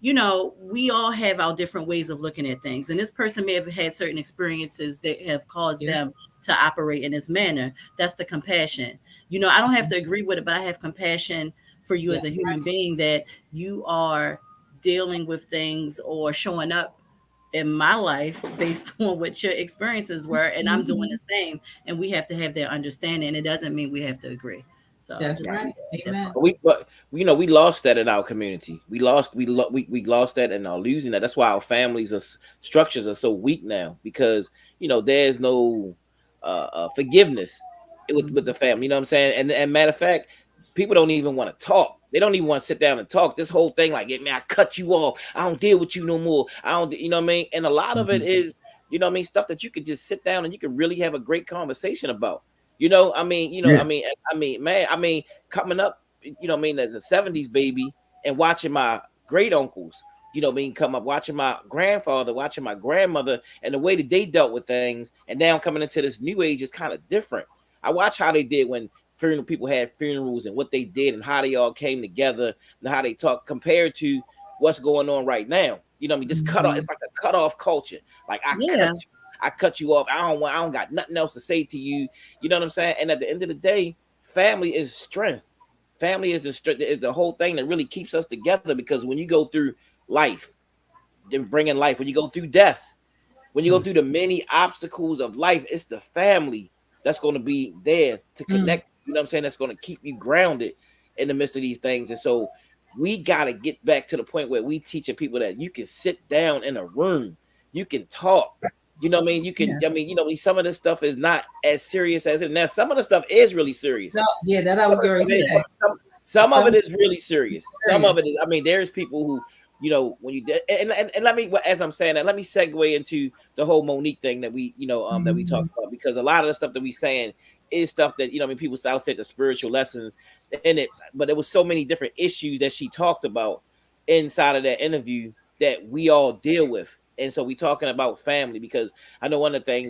you know, we all have our different ways of looking at things, and this person may have had certain experiences that have caused them to operate in this manner. That's the compassion. You know, I don't have to agree with it, but I have compassion for you as a human being, that you are dealing with things or showing up in my life based on what your experiences were, and I'm doing the same, and we have to have that understanding. It doesn't mean we have to agree. So That's right. Amen. But we lost that in our community. We lost that and are losing that. That's why our families structures are so weak now, because there's no forgiveness with the family. You know what I'm saying? And matter of fact, people don't even want to talk. They don't even want to sit down and talk. This whole thing, like, man, I cut you off. I don't deal with you no more. I don't, you know what I mean? And a lot of it is, stuff that you could just sit down and you could really have a great conversation about. Man, coming up, as a 70s baby and watching my great uncles, come up, watching my grandfather, watching my grandmother, and the way that they dealt with things. And now coming into this new age is kind of different. I watch how they did when people had funerals and what they did and how they all came together and how they talk compared to what's going on right now. This cut off, it's like a cut off culture. Like I cut you off. I don't got nothing else to say to you. You know what I'm saying? And at the end of the day, family is strength. Family is the whole thing that really keeps us together, because when you go through life, then bringing life, when you go through death, when you go through the many obstacles of life, it's the family that's going to be there to connect. You know what I'm saying? That's going to keep you grounded. in the midst of these things. And so we got to get back to the point where we teaching people that you can sit down in a room, you can talk. You know what I mean? You can, Yeah. I mean, you know, some of this stuff is not as serious as it. Now, some of the stuff is really serious. No, yeah, that I was going to say. Some of it is really serious. Some of it is, I mean, there's people who, you know, when you and let me, as I'm saying that, let me segue into the whole Monique thing that we, you know, that we talked about, because a lot of the stuff that we saying is stuff that, you know, I mean, people say the spiritual lessons in it, but there was so many different issues that she talked about inside of that interview that we all deal with. And so we talking about family, because I know one of the things,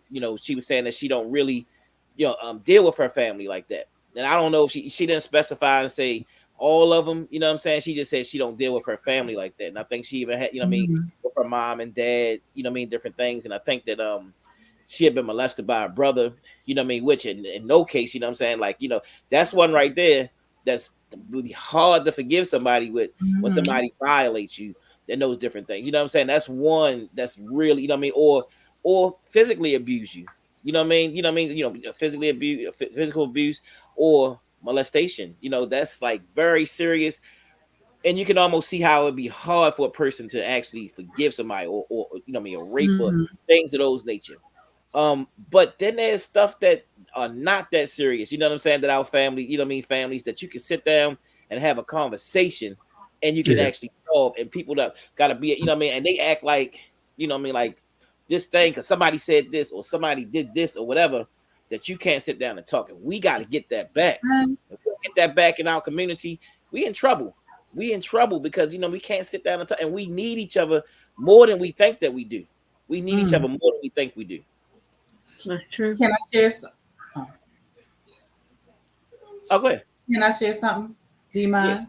you know, she was saying that she don't really, you know, deal with her family like that. And I don't know if she didn't specify and say all of them, you know what I'm saying? She just said she don't deal with her family like that. And I think she even had, you know what I mean, with her mom and dad, you know what I mean, different things. And I think that she had been molested by a brother, you know what I mean, which in no case, you know what I'm saying, like, you know, that's one right there that's would be hard to forgive somebody with when somebody violates you and those different things. You know what I'm saying? That's one that's really, you know what I mean, or physically abuse you. You know what I mean? You know what I mean? You know, physically abuse, physical abuse, or molestation. You know, that's like very serious. And you can almost see how it'd be hard for a person to actually forgive somebody, or you know what I mean, a rape, or things of those nature. But then there's stuff that are not that serious. You know what I'm saying? That our family, you know what I mean, families that you can sit down and have a conversation, and you can actually solve. And people that gotta be, you know what I mean, and they act like, you know what I mean, like this thing because somebody said this or somebody did this or whatever, that you can't sit down and talk. And we got to get that back. If we get that back in our community, we in trouble. We in trouble because, you know, we can't sit down and talk, and we need each other more than we think that we do. We need each other more than we think we do. That's true. Can I share some? Oh, go ahead. Can I share something? Do you mind?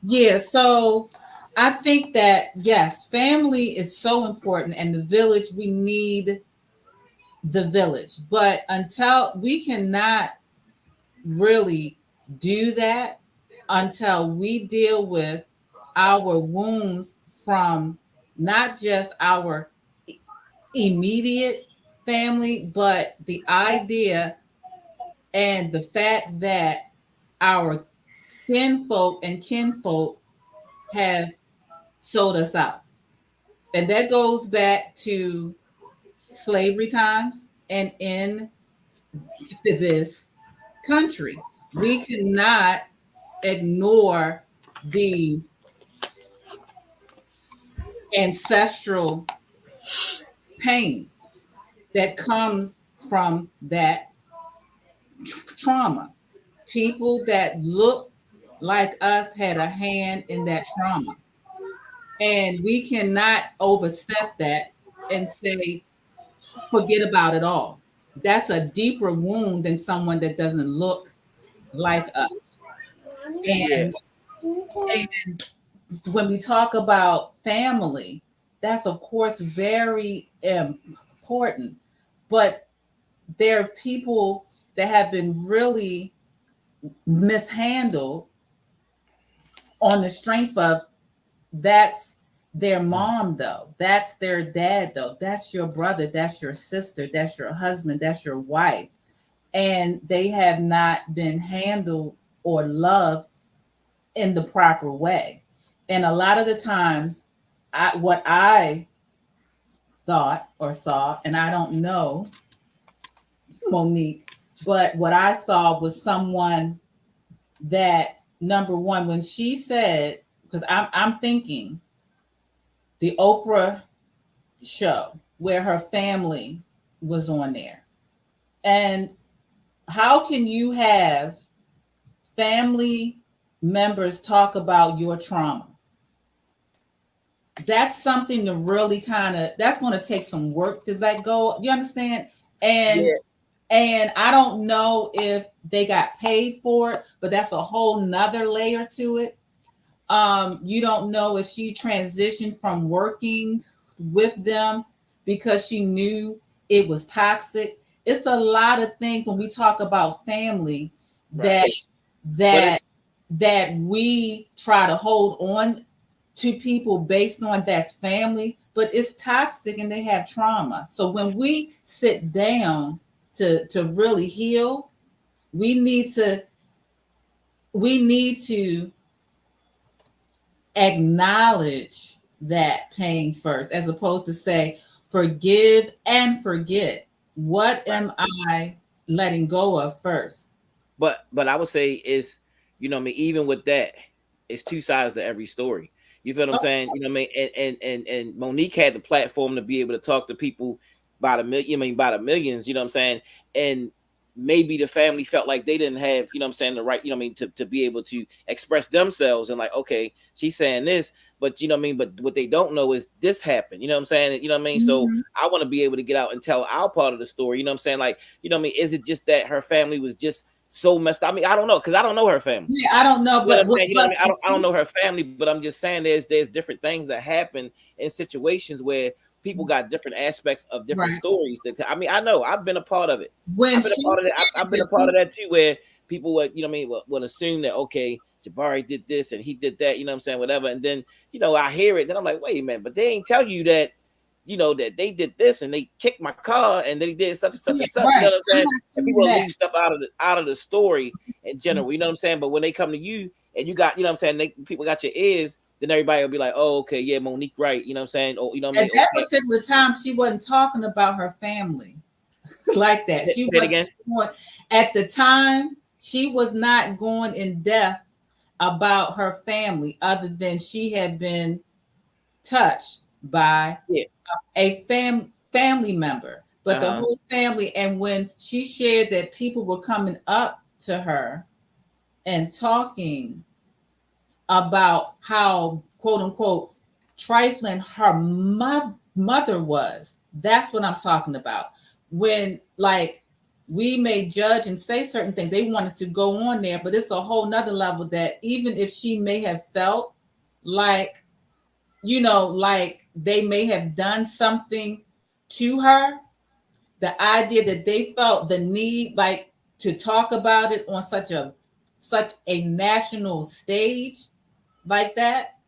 Yeah. So I think that yes, family is so important, and the village, we need the village. But until we cannot really do that until we deal with our wounds from not just our immediate family, but the idea and the fact that our kinfolk and kinfolk have sold us out. And that goes back to slavery times and in this country. We cannot ignore the ancestral pain that comes from that trauma. People that look like us had a hand in that trauma. And we cannot overstep that and say, forget about it all. That's a deeper wound than someone that doesn't look like us. Yeah. And when we talk about family, that's of course very important. But there are people that have been really mishandled on the strength of that's their mom, though. That's their dad, though. That's your brother. That's your sister. That's your husband. That's your wife. And they have not been handled or loved in the proper way. And a lot of the times, what I thought or saw, and I don't know, Monique, but what I saw was someone that, number one, when she said, because I'm thinking the Oprah show where her family was on there. And how can you have family members talk about your trauma? That's something to really kind of, that's going to take some work to let go. You understand? And I don't know if they got paid for it, but that's a whole nother layer to it. You don't know if she transitioned from working with them because she knew it was toxic. It's a lot of things when we talk about family that we try to hold on to people based on that's family, but it's toxic and they have trauma. So when we sit down to really heal, we need to we need to acknowledge that pain first, as opposed to say, forgive and forget. What am I letting go of first? But I would say is, you know what I mean, even with that, it's two sides to every story. You feel what I'm Oh, saying? You know what I mean? And Monique had the platform to be able to talk to people by the million, I mean by the millions, you know what I'm saying? And maybe the family felt like they didn't have, you know what I'm saying, the right, you know what I mean, to be able to express themselves and like, okay, she's saying this, but you know what I mean, but what they don't know is this happened, you know what I'm saying? You know what I mean? So mhm. I want to be able to get out and tell our part of the story, you know what I'm saying? Like, you know what I mean? Is it just that her family was just so messed up? I mean, I don't know, because I don't know her family. Yeah, I don't know, You know what but I'm what, saying? You know what but I mean? I don't know her family, but I'm just saying there's different things that happen in situations where people got different aspects of different right stories. That I mean, I know I've been a part of it. when I've been a she part of that. said I've been a that part of that too, where people would, you know what I mean, would assume that okay, Jabari did this and he did that, you know what I'm saying, whatever. And then, you know, I hear it, then I'm like, wait a minute, but they ain't tell you that, you know, that they did this and they kicked my car and they did such and such yeah, and such. You know right, what I'm I'm saying? not And saying people will that. leave stuff out of the story in general. You know what I'm saying? But when they come to you and you got, you know what I'm saying, people got your ears, then everybody will be like, oh, okay, yeah, Monique, right. You know what I'm saying? Oh, you know what I At mean? that Okay. particular time, she wasn't talking about her family like that. Say She it wasn't again. going, at the time, she was not going in depth about her family, other than she had been touched by Yeah. a family member, but the Uh-huh. whole family. And when she shared that people were coming up to her and talking about how, quote unquote, trifling her mother was, that's what I'm talking about. When, like, we may judge and say certain things, they wanted to go on there, but it's a whole nother level that even if she may have felt like, you know, like they may have done something to her, the idea that they felt the need, like, to talk about it on such a national stage like that,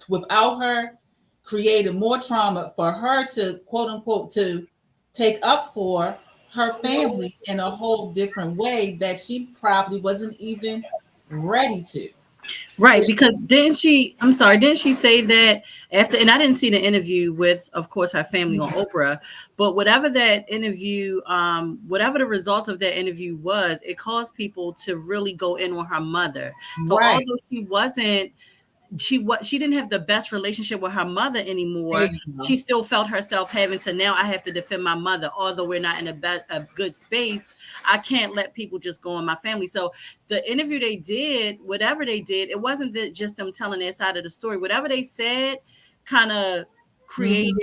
without her, created more trauma for her to, quote unquote, to take up for her family in a whole different way that she probably wasn't even ready to. Right, because didn't she? I'm sorry, didn't she say that after? And I didn't see the interview with, of course, her family on Oprah. But whatever that interview, whatever the results of that interview was, it caused people to really go in on her mother. So Right. although she didn't have the best relationship with her mother There anymore, you she go. still felt herself having to, now I have to defend my mother, although we're not in a good space. I can't let people just go on my family. So the interview they did, whatever they did, it wasn't that just them telling their side of the story. Whatever they said kind of Mhm. created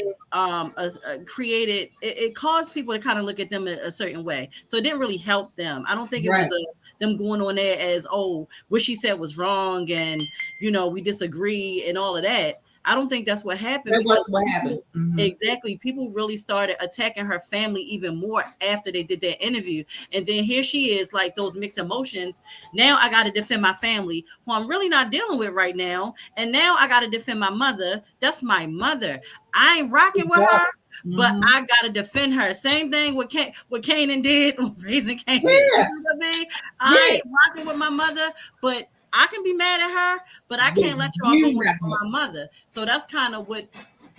created it caused people to kind of look at them a certain way. So it didn't really help them. I don't think it Right. was them going on there as, oh, what she said was wrong and, you know, we disagree and all of that. I don't think that's what happened, That was because what happened. people, Mhm. exactly, people really started attacking her family even more after they did that interview. And then here she is, like, those mixed emotions. Now I got to defend my family, who I'm really not dealing with right now. And now I got to defend my mother. That's my mother. I ain't rocking with her, but Mhm. I gotta defend her. Same thing with what Kanan did on Raising Kanan. You Yeah. know what I mean? I Yeah. ain't rocking with my mother, but I can be mad at her, but I But can't let y'all go you on not. my mother. So that's kind of what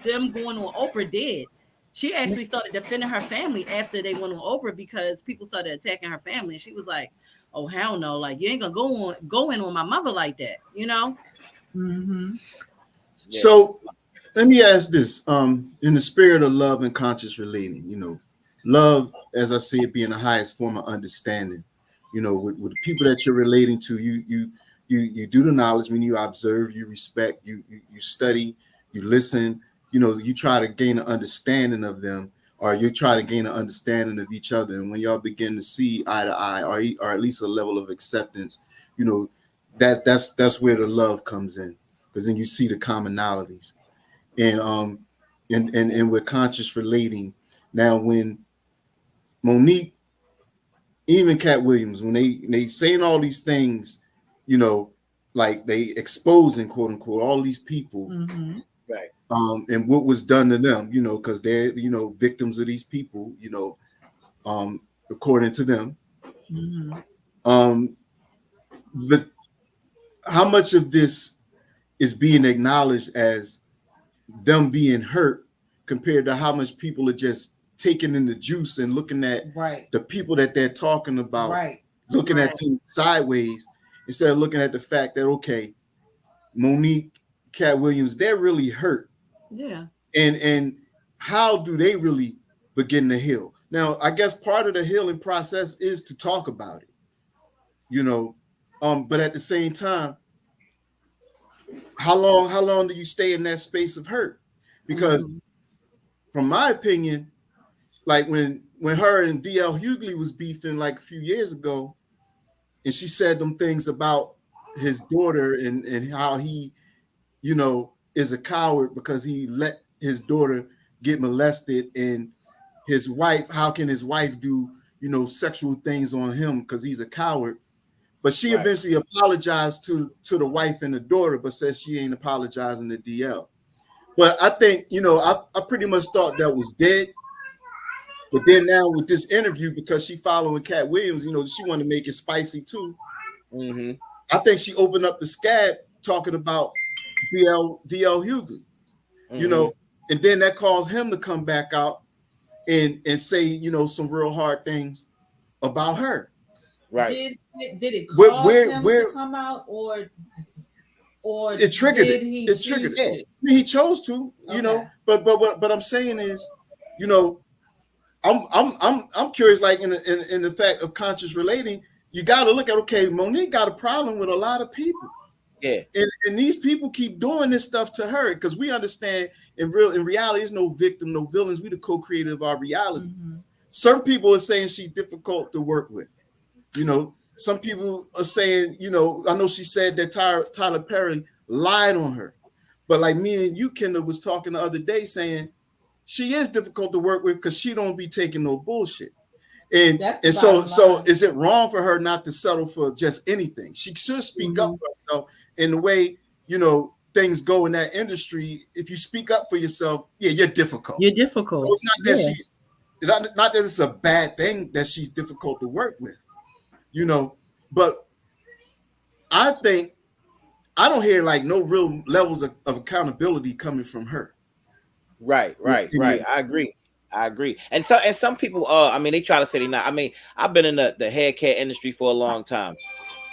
them going on Oprah did. She actually started defending her family after they went on Oprah, because people started attacking her family. And she was like, oh hell no, like, you ain't gonna go in on my mother like that, you know? Mhm. Yeah. So let me ask this: in the spirit of love and conscious relating, love, as I see it, being the highest form of understanding. With the people that you're relating to, you do the knowledge, meaning you observe, you respect, you study, you listen. You try to gain an understanding of them, or you try to gain an understanding of each other. And when y'all begin to see eye to eye, or at least a level of acceptance, you know that's where the love comes in, because then you see the commonalities. And we're conscious relating. Now, when Monique, even Cat Williams, when they saying all these things, like they exposing, quote unquote, all these people, Mhm. Right. and what was done to them, because they're victims of these people, according to them. Mhm. Um, but how much of this is being acknowledged as them being hurt compared to how much people are just taking in the juice and looking at the people that they're talking about, looking at them sideways instead of looking at the fact that, okay, Monique, Cat Williams, they're really hurt. Yeah. And how do they really begin to heal? Now, I guess part of the healing process is to talk about it, you know, but at the same time, how long do you stay in that space of hurt? Because from my opinion, like when her and DL Hughley was beefing like a few years ago, and she said them things about his daughter and how he, you know, is a coward because he let his daughter get molested, and his wife, how can his wife do, you know, sexual things on him because he's a coward? But she eventually apologized to the wife and the daughter, but says she ain't apologizing to DL. But I think, you know, I pretty much thought that was dead. But then now with this interview, because she following Cat Williams, you know, she wanted to make it spicy too. Mm-hmm. I think she opened up the scab talking about DL Hughley, you know, and then that caused him to come back out and say, you know, some real hard things about her. Right. Did it cause him to come out, or it triggered did it? He it triggered to? it. He chose to, you know. But what I'm saying is, you know, I'm curious. Like in the fact of conscious relating, you got to look at, okay, Monique got a problem with a lot of people. Yeah. And these people keep doing this stuff to her because we understand in reality, there's no victim, no villains. We the co-creator of our reality. Some people are saying she's difficult to work with. You know, some people are saying, you know, I know she said that Tyler Perry lied on her. But like me and you, Kendall, was talking the other day saying she is difficult to work with because she don't be taking no bullshit. And so is it wrong for her not to settle for just anything? She should speak up for herself in the way, you know, things go in that industry. If you speak up for yourself, yeah, you're difficult. You're difficult. So it's not that she's not that it's a bad thing that she's difficult to work with, you know, but I think I don't hear like no real levels of accountability coming from her. Right. I agree. And some people, I mean, they try to say they're not. I mean, I've been in the hair care industry for a long time,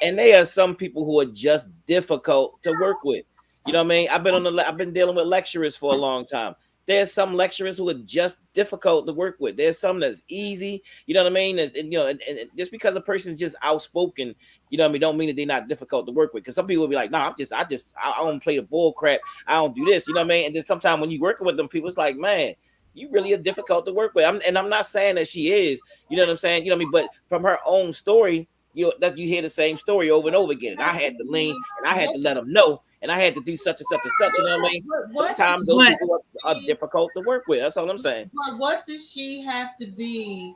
and there are some people who are just difficult to work with. You know what I mean? I've been dealing with lecturers for a long time. There's some lecturers who are just difficult to work with. There's some that's easy. You know what I mean? And you know, and just because a person is just outspoken, you know what I mean, don't mean that they're not difficult to work with. Because some people will be like, "No, I don't play the bull crap. I don't do this." You know what I mean? And then sometimes when you working with them people, it's like, man, you really are difficult to work with. I'm not saying that she is. You know what I'm saying? You know what I mean? But from her own story, you hear the same story over and over again. And I had to lean, and I had to let them know. And I had to do such and such and such. You know what I mean? Sometimes those people are difficult to work with. That's all I'm saying. But what does she have to be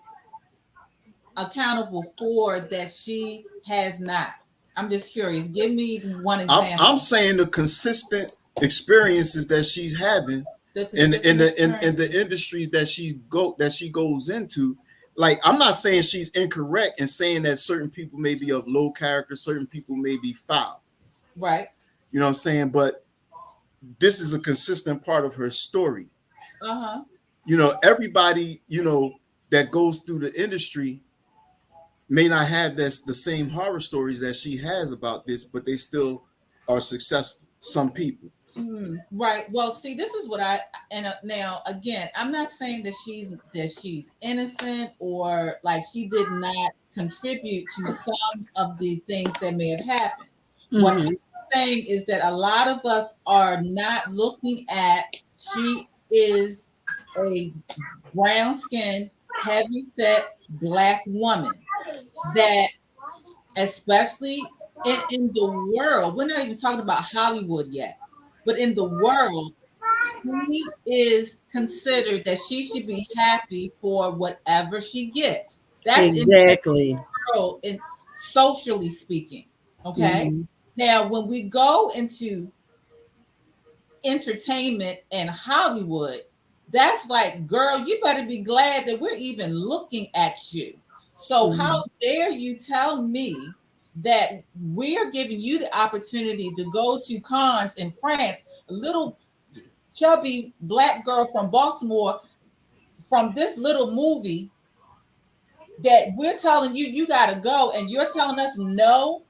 accountable for that she has not? I'm just curious. Give me one example. I'm saying the consistent experiences that she's having in the industries that she goes into. Like, I'm not saying she's incorrect in saying that certain people may be of low character, certain people may be foul. Right. You know what I'm saying? But this is a consistent part of her story. You know, everybody, you know, that goes through the industry may not have the same horror stories that she has about this, but they still are successful. Some people. Right. Well, see, this is what now again, I'm not saying that she's innocent or like she did not contribute to some of the things that may have happened. What I'm saying is that a lot of us are not looking at she is a brown-skinned, heavy-set Black woman that, especially in the world, we're not even talking about Hollywood yet, but in the world, she is considered that she should be happy for whatever she gets. That's exactly in the world, and socially speaking. Okay. Now, when we go into entertainment and Hollywood, that's like, girl, you better be glad that we're even looking at you. So how dare you tell me that we are giving you the opportunity to go to Cannes in France. A little chubby black girl from Baltimore, from this little movie, that we're telling you you got to go, and you're telling us no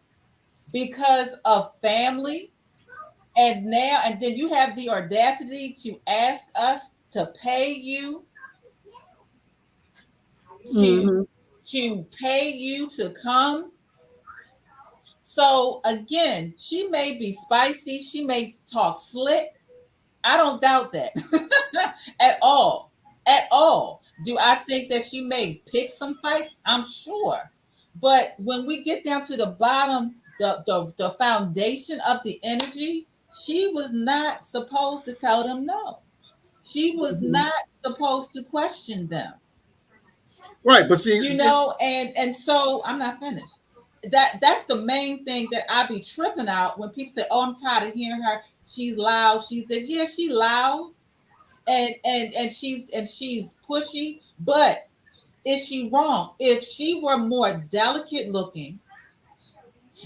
because of family. And then you have the audacity to ask us to pay you to pay you to come. So again, she may be spicy, she may talk slick. I don't doubt that at all. At all. Do I think that she may pick some fights? I'm sure. But when we get down to the bottom, the foundation of the energy, she was not supposed to tell them no. She was not supposed to question them. Right, but see, and so I'm not finished. That's the main thing that I be tripping out when people say, "Oh, I'm tired of hearing her. She's loud. She's this." Yeah, she loud, and she's pushy. But is she wrong? If she were more delicate looking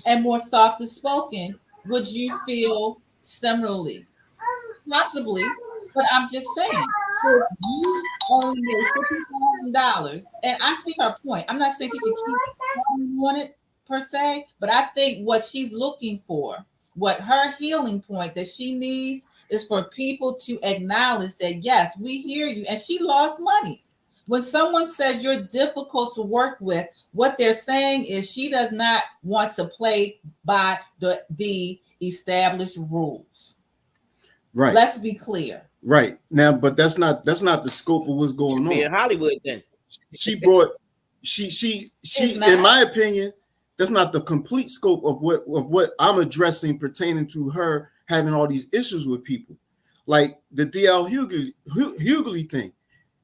and more soft spoken, would you feel similarly? Possibly, but I'm just saying. If you only made $50,000, and I see her point. I'm not saying she should keep on it per se, but I think what she's looking for, what her healing point that she needs, is for people to acknowledge that yes, we hear you. And she lost money. When someone says you're difficult to work with, what they're saying is she does not want to play by the established rules. Right. Let's be clear. Right now, but that's not the scope of what's going on. In Hollywood, then she in my opinion, that's not the complete scope of what I'm addressing pertaining to her having all these issues with people, like the DL Hughley thing.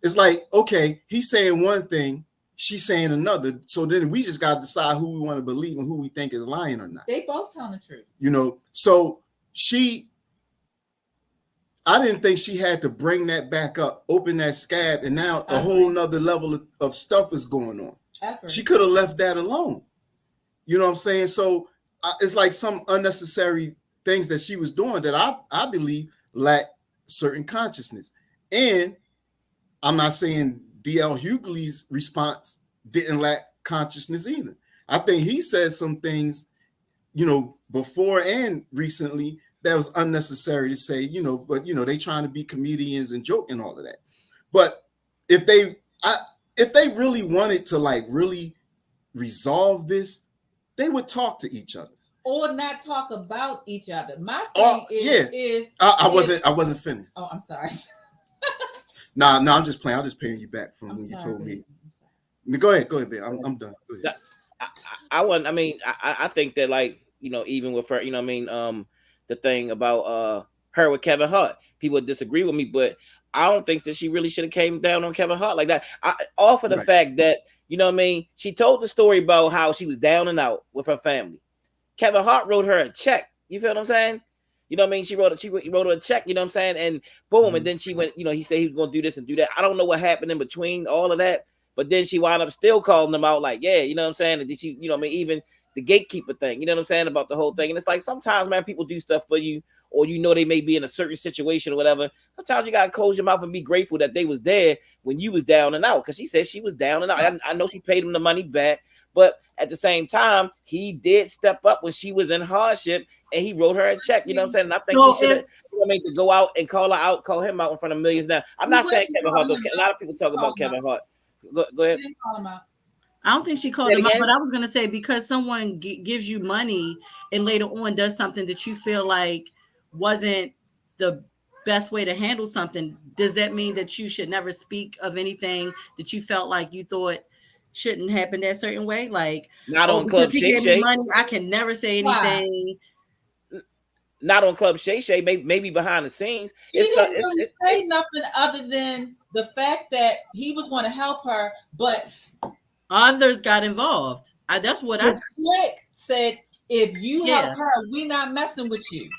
It's like, okay, he's saying one thing, she's saying another, so then we just got to decide who we want to believe and who we think is lying or not. They both telling the truth, So I didn't think she had to bring that back up, open that scab, and now a whole nother level of stuff is going on. She could have left that alone. You know what I'm saying? So it's like some unnecessary things that she was doing that I believe lack certain consciousness. And I'm not saying DL Hughley's response didn't lack consciousness either. I think he said some things, before and recently, that was unnecessary to say, but they trying to be comedians and joke and all of that. But if they really wanted to really resolve this, they would talk to each other or not talk about each other. My thing is, I wasn't finished. Oh, I'm sorry. Nah, I'm just playing. I'm just paying you back from when you told me. Go ahead, babe. I'm done. Go ahead. I think that even with her, the thing about her with Kevin Hart, people disagree with me, but I don't think that she really should have came down on Kevin Hart like that. Off of the fact that, she told the story about how she was down and out with her family. Kevin Hart wrote her a check. You feel what I'm saying? She wrote her a check, and boom, and then she went, he said he was going to do this and do that. I don't know what happened in between all of that, but then she wound up still calling them out and then she, even the gatekeeper thing, about the whole thing. And it's like, sometimes, man, people do stuff for you, or they may be in a certain situation or whatever. Sometimes you gotta close your mouth and be grateful that they was there when you was down and out, because she said she was down and out. I know she paid him the money back, but at the same time, he did step up when she was in hardship, and he wrote her a check. And I think she should have to go out and call him out in front of millions. Now, I'm not saying Kevin Hart. A lot of people talk about Kevin Hart. Go ahead. I don't think she called him out, but I was going to say, because someone gives you money and later on does something that you feel like wasn't the best way to handle something, does that mean that you should never speak of anything that you felt like you thought shouldn't happen that certain way? Like, not on Club Shay. He gave me money, I can never say anything. Wow. Not on Club Shay. Maybe behind the scenes. She didn't really say nothing other than the fact that he was going to help her, but others got involved. That's what Click said, if you help her, we're not messing with you.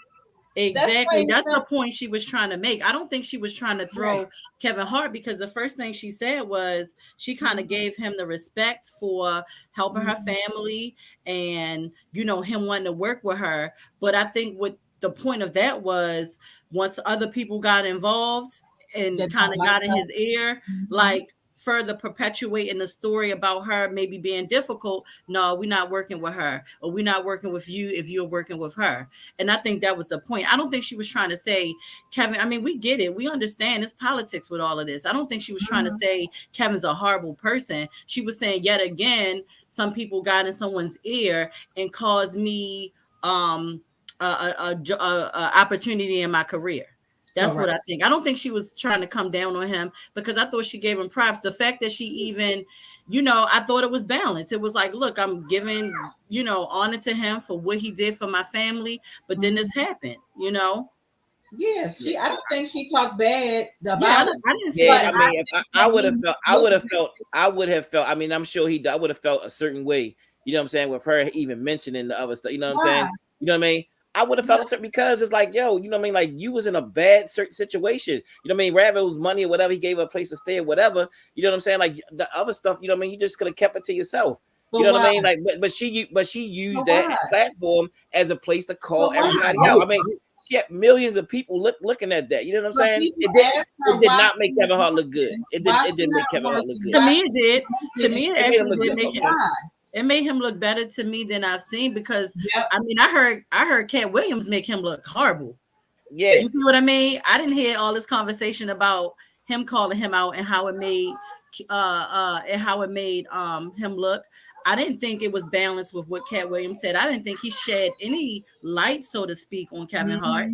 Exactly. That's the point she was trying to make. I don't think she was trying to throw Kevin Hart, because the first thing she said was she kind of gave him the respect for helping her family and, you know, him wanting to work with her. But I think what the point of that was, once other people got involved and kind of got in his ear, like further perpetuating the story about her maybe being difficult. No, we're not working with her, or we're not working with you if you're working with her. And I think that was the point. I don't think she was trying to say Kevin. I mean, we get it. We understand it's politics with all of this. I don't think she was trying to say Kevin's a horrible person. She was saying, yet again, some people got in someone's ear and caused me a opportunity in my career. That's what I think. I don't think she was trying to come down on him, because I thought she gave him props. The fact that she even, you know, I thought it was balanced. It was like, look, I'm giving, you know, honor to him for what he did for my family. But then this happened, you know. Yeah, I don't think she talked bad about it. I didn't say that. I mean, I would have felt. I mean, I'm sure I would have felt a certain way. You know what I'm saying? With her even mentioning the other stuff. You know what I'm saying? You know what I mean? I would have felt certain, because it's like, yo, you know what I mean? Like, you was in a bad certain situation. You know what I mean? Rather it was money or whatever, he gave her a place to stay or whatever. You know what I'm saying? Like the other stuff, you know what I mean? You just could have kept it to yourself. You know what I mean? Like, but she used that platform as a place to call everybody out. I mean, she had millions of people looking at that. You know what I'm saying? It did not make Kevin Hart look good. It didn't make Kevin Hart look good. To me, it did. To me, it actually did make him. It made him look better to me than I've seen, because I mean, I heard Cat Williams make him look horrible. Yeah, you see what I mean? I didn't hear all this conversation about him calling him out and how it made him look. I didn't think it was balanced with what Cat Williams said. I didn't think he shed any light, so to speak, on Kevin Hart.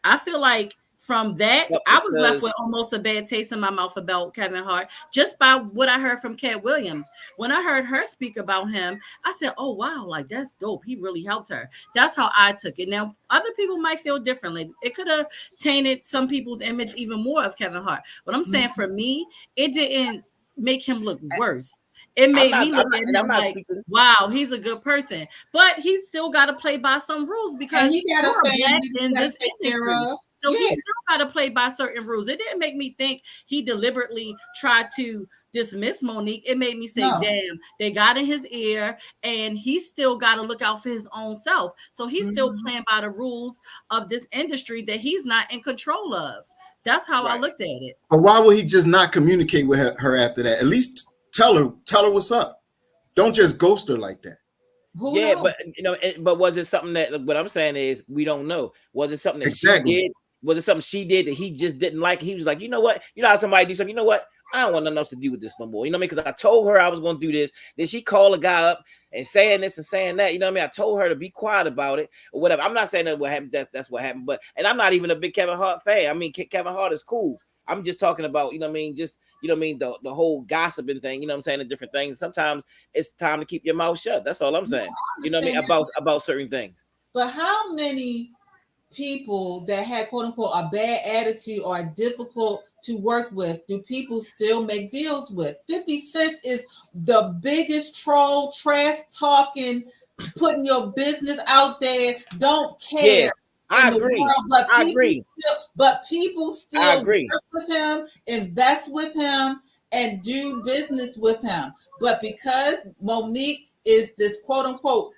I feel like from that, I was left with almost a bad taste in my mouth about Kevin Hart, just by what I heard from Cat Williams. When I heard her speak about him, I said, oh, wow, like, that's dope. He really helped her. That's how I took it. Now, other people might feel differently. It could have tainted some people's image even more of Kevin Hart. But I'm saying, for me, it didn't make him look worse. It made me look at him like, wow, he's a good person. But he's still got to play by some rules, because he's black in this industry. So he still got to play by certain rules. It didn't make me think he deliberately tried to dismiss Monique. It made me say, damn, they got in his ear, and he still got to look out for his own self. So he's still playing by the rules of this industry that he's not in control of. That's how I looked at it. But why would he just not communicate with her after that? At least tell her what's up. Don't just ghost her like that. Who knows? But you know, but was it something that, what I'm saying is, we don't know. Was it something that she did? Was it something she did that he just didn't like? He was like, you know what? You know how somebody do something, you know what? I don't want nothing else to do with this no more. You know what I mean? Because I told her I was going to do this. Then she called a guy up and saying this and saying that. You know what I mean? I told her to be quiet about it or whatever. I'm not saying that what happened. That's what happened. But, and I'm not even a big Kevin Hart fan. I mean, Kevin Hart is cool. I'm just talking about, you know what I mean? Just, you know what I mean? The whole gossiping thing, you know what I'm saying? The different things. Sometimes it's time to keep your mouth shut. That's all I'm saying. You know what I mean? About certain things. But how many people that had quote unquote a bad attitude or are difficult to work with do people still make deals with? 50 Cent is the biggest troll, trash talking, putting your business out there, don't care. Yeah, I agree. But people still work with him, invest with him, and do business with him. But because Monique is this quote unquote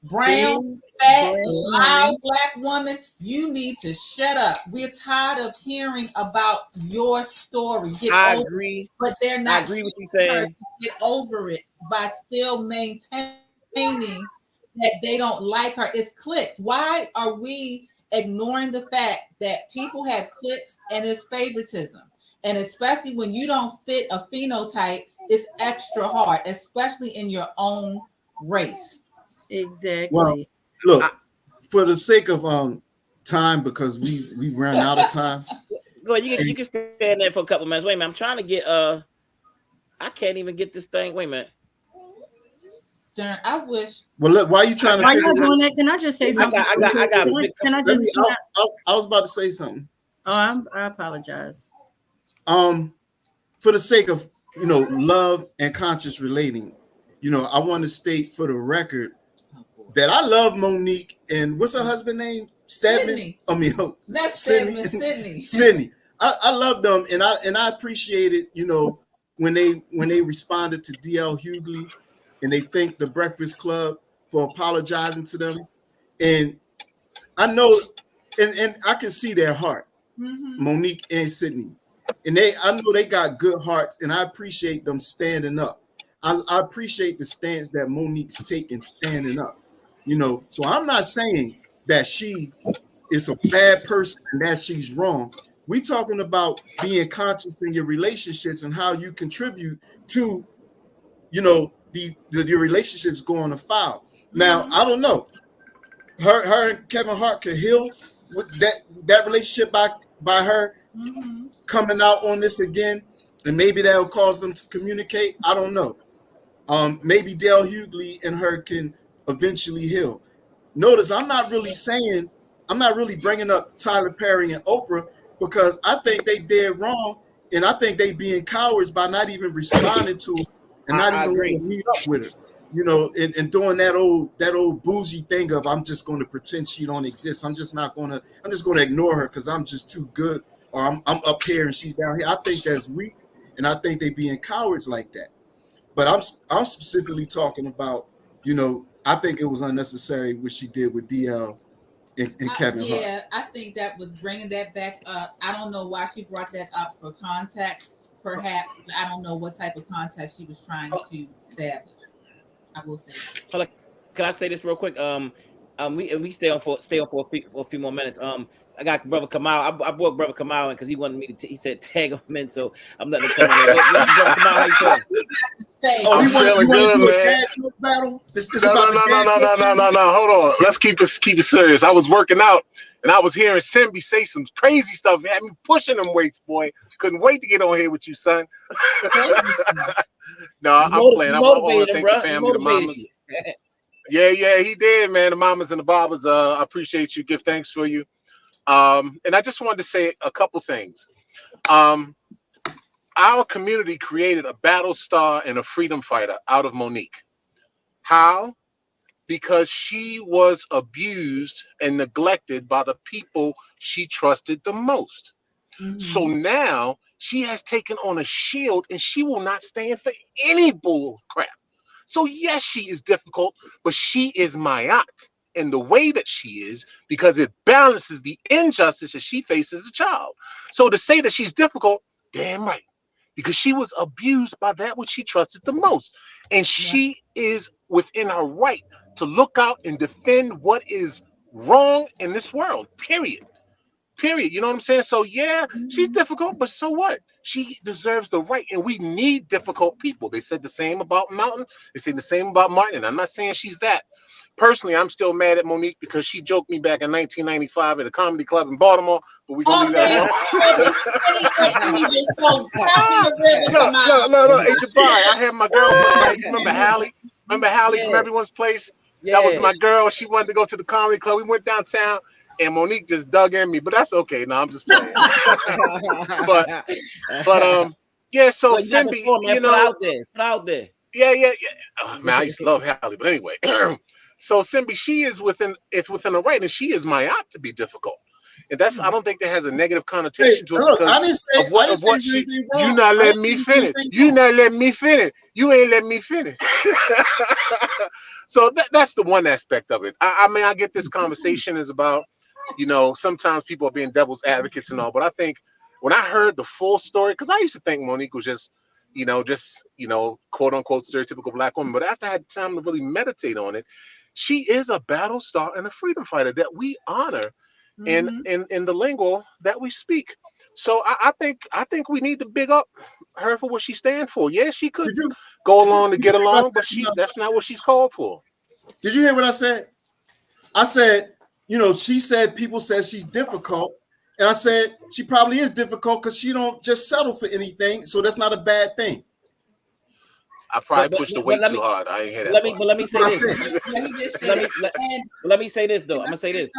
brown, fat, loud black woman, you need to shut up. We're tired of hearing about your story. I agree. But they're not. I agree with you saying. Get over it by still maintaining that they don't like her. It's clicks. Why are we ignoring the fact that people have clicks and it's favoritism? And especially when you don't fit a phenotype, it's extra hard, especially in your own race. Exactly. Well, look, for the sake of time, because we ran out of time. Go ahead, you can stay in there for a couple minutes. Wait a minute, I'm trying to get I can't even get this thing. Wait a minute. Darn, I wish. Well, look, why are you trying to? Why you doing that? Can I just say something? I was about to say something. Oh, I apologize. For the sake of love and conscious relating, I want to state for the record that I love Monique and what's her husband's name? Stedman. Sydney. I mean, That's Sydney. Sydney. Sydney. I love them, and I appreciated, you know, when they responded to DL Hughley, and they thanked the Breakfast Club for apologizing to them, and I know, and I can see their heart, Monique and Sydney, and I know they got good hearts, and I appreciate them standing up. I appreciate the stance that Monique's taking, standing up, you know. So I'm not saying that she is a bad person and that she's wrong. We talking about being conscious in your relationships and how you contribute to, you know, your relationships going afoul. Now, I don't know. Her and Kevin Hart could heal with that relationship by her coming out on this again, and maybe that'll cause them to communicate. I don't know. Maybe Dale Hughley and her can eventually heal. Notice I'm not really bringing up Tyler Perry and Oprah, because I think they did wrong, and I think they being cowards by not even responding to her and not even want to meet up with her, you know, and doing that old bougie thing of, I'm just going to pretend she don't exist. I'm just going to ignore her because I'm just too good, or I'm up here and she's down here. I think that's weak, and I think they being cowards like that. But I'm specifically talking about, you know, I think it was unnecessary what she did with DL and Kevin Hart. Yeah, I think that was bringing that back up. I don't know why she brought that up for context, perhaps, but I don't know what type of context she was trying to establish. I will say. Hold on. Can I say this real quick? We stay on for a few more minutes. I got Brother Kamal. I brought Brother Kamal in because he wanted me to. He said tag him in, so I'm letting him come in. Brother Kamal, how you feeling? Oh, you want to do a dad joke battle? This no. Hold on. Let's keep it serious. I was working out and I was hearing Simbi say some crazy stuff. It had me pushing them weights, boy. Couldn't wait to get on here with you, son. No, I'm playing. I want to thank the family, the mamas. Yeah, he did, man. The mamas and the babas. I appreciate you. Give thanks for you. And I just wanted to say a couple things. Our community created a battle star and a freedom fighter out of Monique. How? Because she was abused and neglected by the people she trusted the most. So now she has taken on a shield and she will not stand for any bull crap. So yes, she is difficult, but she is my aunt in the way that she is, because it balances the injustice that she faces as a child. So to say that she's difficult, damn right, because she was abused by that which she trusted the most. And she is within her right to look out and defend what is wrong in this world, period. You know what I'm saying? So yeah, she's difficult, but so what? She deserves the right, and we need difficult people. They said the same about Mountain. They say the same about Martin. I'm not saying she's that. Personally, I'm still mad at Monique because she joked me back in 1995 at a comedy club in Baltimore, but we're going to leave that alone. No. Hey, Jabari, I had my girl, you remember Hallie? Remember Hallie from Everyone's Place? Yeah. That was my girl. She wanted to go to the comedy club. We went downtown, and Monique just dug in me, but that's okay. No, I'm just playing. but yeah, so Simbi, you know. Put out there. Yeah. Oh, man, I used to love Hallie, but anyway. So Simbi, she is within the right, and she is my aunt to be difficult, and that's I don't think that has a negative connotation to it. Look, I didn't say you not letting me finish. You not letting me finish. You ain't letting me finish. So that's the one aspect of it. I mean, I get this conversation is about, you know, sometimes people are being devil's advocates and all, but I think when I heard the full story, because I used to think Monique was just quote unquote stereotypical black woman, but after I had time to really meditate on it, she is a battle star and a freedom fighter that we honor in the lingo that we speak. So I think we need to big up her for what she stands for. Yeah, she could go along to get along, but that's not what she's called for. Did you hear what I said? I said, you know, she said people said she's difficult. And I said she probably is difficult because she don't just settle for anything. So that's not a bad thing. I probably pushed the weight too hard. I ain't hear that. Let me say this. Let me say this though. I'm gonna say this.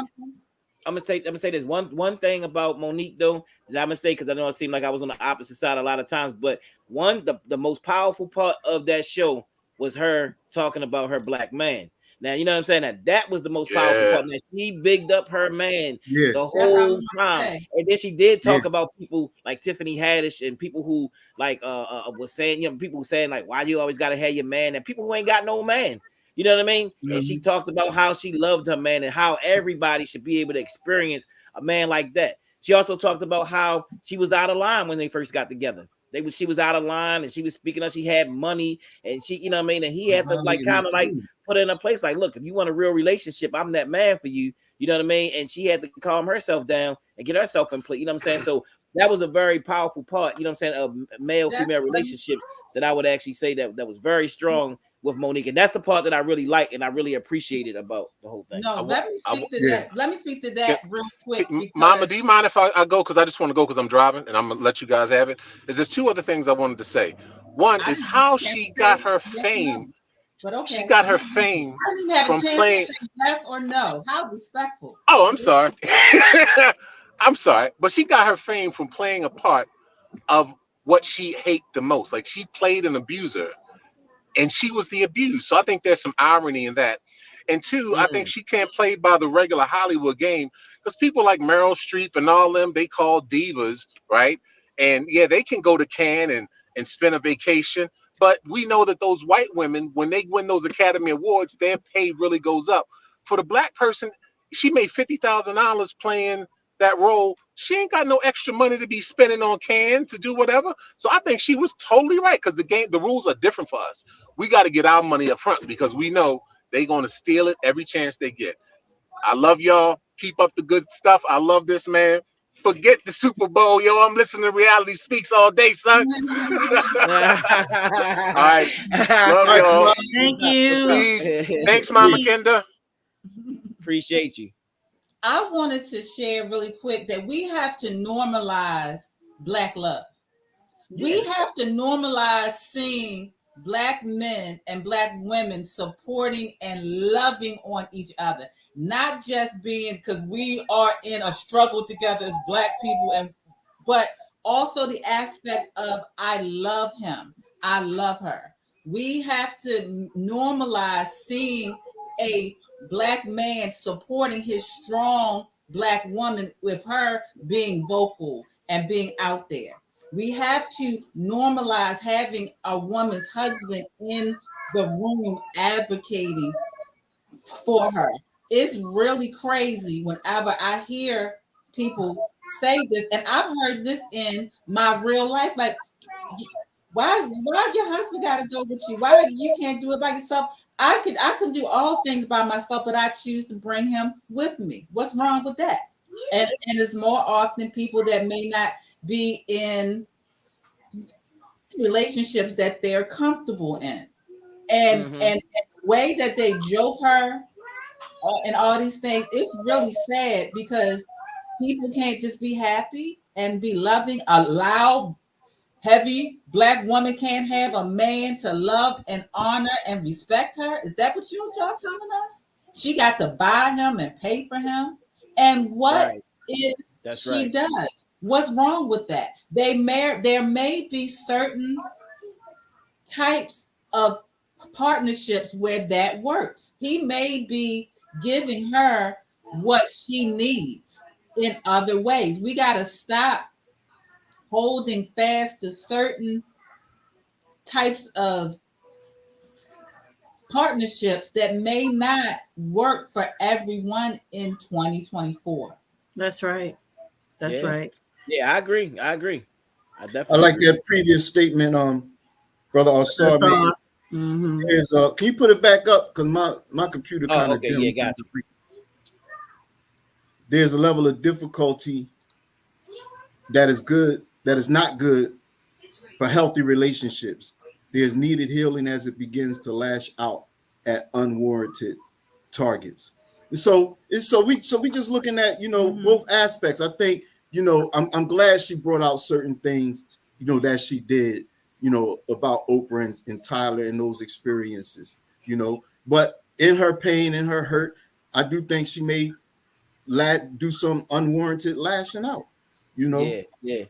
I'm gonna say this. One thing about Monique though, that I'm gonna say, because I know it seemed like I was on the opposite side a lot of times, but the most powerful part of that show was her talking about her black man. Now, you know what I'm saying? That was the most powerful Yeah. part. Now, she bigged up her man Yeah. the That's how I'm whole gonna time. say. And then she did Yeah. talk about people like Tiffany Haddish and people who like was saying, you know, people saying like, why you always gotta have your man, and people who ain't got no man. You know what I mean? And she Mhm. talked about how she loved her man and how everybody should be able to experience a man like that. She also talked about how she was out of line when they first got together. She was out of line, and she was speaking of she had money, and she, you know what I mean, and he had to like Violating kind that of like too. put her in a place like, look, if you want a real relationship, I'm that man for you. You know what I mean? And she had to calm herself down and get herself in place. You know what I'm saying? So that was a very powerful part, you know what I'm saying, of male That's female relationships that I would actually say that was very strong with Monique. And that's the part that I really like and I really appreciated about the whole thing. no. Let me speak to Yeah. that. Let me speak to Can, that real quick Mama, because do you mind if I go? Because I just want to go because I'm driving and I'm going to let you guys have it. There's two other things I wanted to say. One I is didn't how have she to got say her yes or fame. no. But She okay, got her fame I didn't even have a from chance to playing. say yes or no. How respectful. Oh, I'm sorry. I'm sorry. But she got her fame from playing a part of what she hate the most. Like she played an abuser and she was the abused. So I think there's some irony in that. And two, I think she can't play by the regular Hollywood game because people like Meryl Streep and all them they call divas, right? And yeah, they can go to Cannes and spend a vacation. But we know that those white women, when they win those Academy Awards, their pay really goes up. For the black person, she made $50,000 playing that role. She ain't got no extra money to be spending on Cannes to do whatever. So I think she was totally right because the rules are different for us. We got to get our money up front because we know they're going to steal it every chance they get. I love y'all. Keep up the good stuff. I love this, man. Forget the Super Bowl, yo. I'm listening to Reality Speaks all day, son. All right. Love All right, y'all. Karan. Thank you. Peace. Thanks, Mama Peace. Kenda. Appreciate you. I wanted to share really quick that we have to normalize Black love. We have to normalize seeing Black men and Black women supporting and loving on each other, not just being because we are in a struggle together as Black people, but also the aspect of I love him, I love her. We have to normalize seeing a Black man supporting his strong Black woman with her being vocal and being out there. We have to normalize having a woman's husband in the room advocating for her. It's really crazy whenever I hear people say this, and I've heard this in my real life. Like, why your husband got to go with you? Why you can't do it by yourself? I can do all things by myself, but I choose to bring him with me. What's wrong with that? And it's more often people that may not be in relationships that they're comfortable in, and the way that they joke her and all these things, it's really sad because people can't just be happy and be loving. A loud, heavy Black woman can't have a man to love and honor and respect her. Is that what y'all telling us? She got to buy him and pay for him. And what Right. if That's she right. does? What's wrong with that? There may be certain types of partnerships where that works. He may be giving her what she needs in other ways. We got to stop holding fast to certain types of partnerships that may not work for everyone in 2024. That's right. That's right. Yeah, I agree. I I definitely like agree. that previous statement, brother Asar made. Mm-hmm. Can you put it back up? Because my computer kind Oh, of okay. Yeah, dimmed. got you. There's a level of difficulty that is good, that is not good for healthy relationships. There's needed healing as it begins to lash out at unwarranted targets. So we just looking at both aspects. I think I'm glad she brought out certain things that she did about Oprah and Tyler and those experiences. But in her pain, in her hurt, I do think she may do some unwarranted lashing out. Yeah, yeah.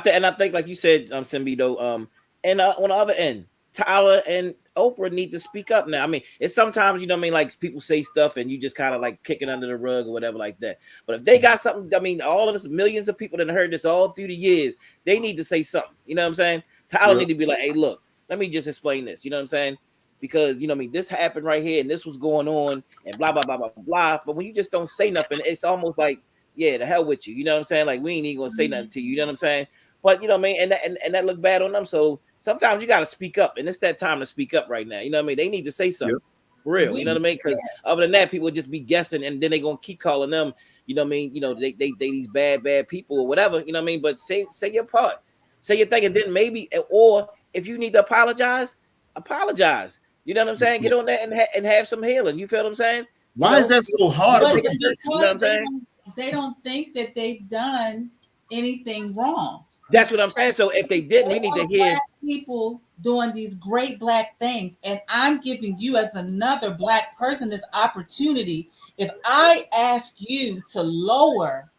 And I think like you said, Simbi though, and on the other end, Tyler and Oprah need to speak up now. I mean, it's sometimes, you know what I mean, like people say stuff and you just kind of like kick it under the rug or whatever like that. But if they got something, I mean, all of us, millions of people that have heard this all through the years, they need to say something. You know what I'm saying? Tyler need to be like, hey, look, let me just explain this. You know what I'm saying? Because, you know what I mean, this happened right here and this was going on and blah, blah, blah, blah, blah. But when you just don't say nothing, it's almost like, yeah, the hell with you. You know what I'm saying? Like, we ain't even gonna say nothing to you. You know what I'm saying? But you know what I mean, and that look bad on them. So sometimes you got to speak up, and it's that time to speak up right now. You know what I mean? They need to say something for real. You know what I mean? Because other than that, people just be guessing, and then they gonna keep calling them. You know what I mean? You know they these bad people or whatever. You know what I mean? But say your part, say your thing, and then maybe, or if you need to apologize, apologize. You know what I'm saying? Get on that and have some healing. You feel what I'm saying? Why is that so hard? But For because you know what I'm saying? they don't think that they've done anything wrong. That's what I'm saying. So if they didn't, we need to hear Black people doing these great Black things, and I'm giving you as another Black person this opportunity. If I ask you to lower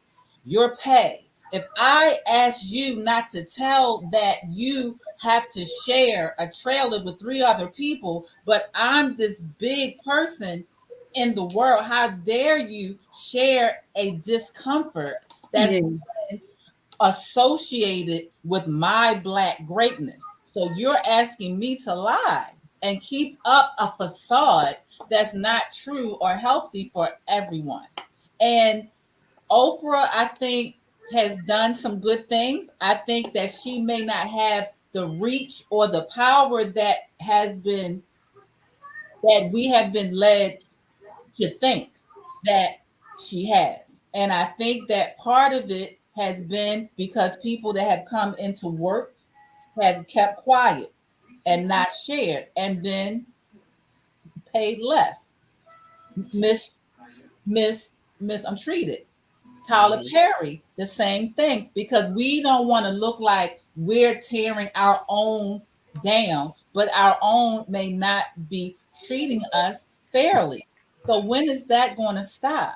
your pay, if I ask you not to tell that you have to share a trailer with 3 other people, but I'm this big person in the world, how dare you share a discomfort that's associated with my Black greatness? So you're asking me to lie and keep up a facade that's not true or healthy for everyone. And Oprah, I think, has done some good things. I think that she may not have the reach or the power that we have been led to think that she has. And I think that part of it has been because people that have come into work have kept quiet and not shared and been paid less, mistreated. Tyler Perry, the same thing, because we don't want to look like we're tearing our own down, but our own may not be treating us fairly. So when is that going to stop?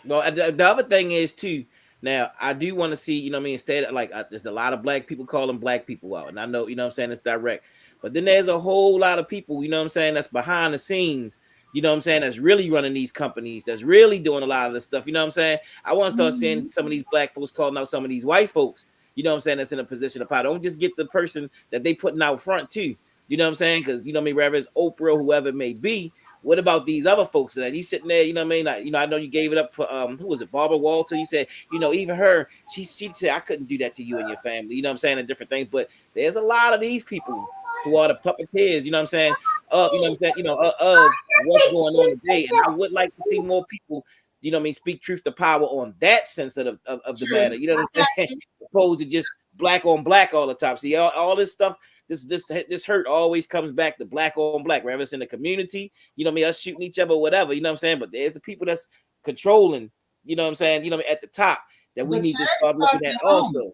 Well, the other thing is too. Now, I do want to see, you know what I mean, instead of like, there's a lot of Black people calling Black people out. And I know, you know what I'm saying, it's direct. But then there's a whole lot of people, you know what I'm saying, that's behind the scenes, you know what I'm saying, that's really running these companies, that's really doing a lot of this stuff. You know what I'm saying? I want to start seeing some of these Black folks calling out some of these white folks, you know what I'm saying, that's in a position of power. Don't just get the person that they putting out front too. You know what I'm saying? Because, you know what I mean, whether it's Oprah, whoever it may be, what about these other folks that he's sitting there? You know what I mean? Like, you know, I know you gave it up for who was it, Barbara Walter? You said, you know, even her, she said I couldn't do that to you and your family. You know what I'm saying? And different things. But there's a lot of these people who are the puppeteers. You know what I'm saying? You know what I'm saying? You know, of what's going on today. And I would like to see more people, you know what I mean, speak truth to power on that sense of the matter. You know what I'm saying? Opposed to just Black on Black all the time. See, all this stuff. This hurt always comes back to Black on Black, whether it's in the community, you know what I mean, us shooting each other, whatever, you know what I'm saying? But there's the people that's controlling, you know what I'm saying, you know, at the top that we need to start looking at also.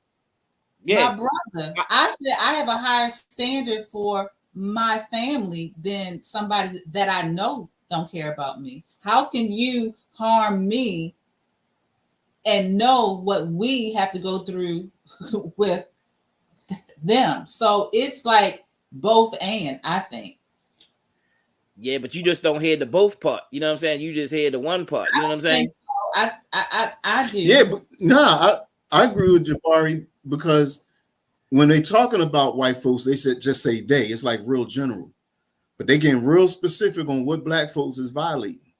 Yeah. My brother, actually, I have a higher standard for my family than somebody that I know don't care about me. How can you harm me and know what we have to go through with them? So it's like both and, I think. Yeah, but you just don't hear the both part. You know what I'm saying? You just hear the one part. You know what I'm saying? So. I do. Yeah, but I agree with Jabari, because when they talking about white folks, they said just say they. It's like real general, but they getting real specific on what Black folks is violating.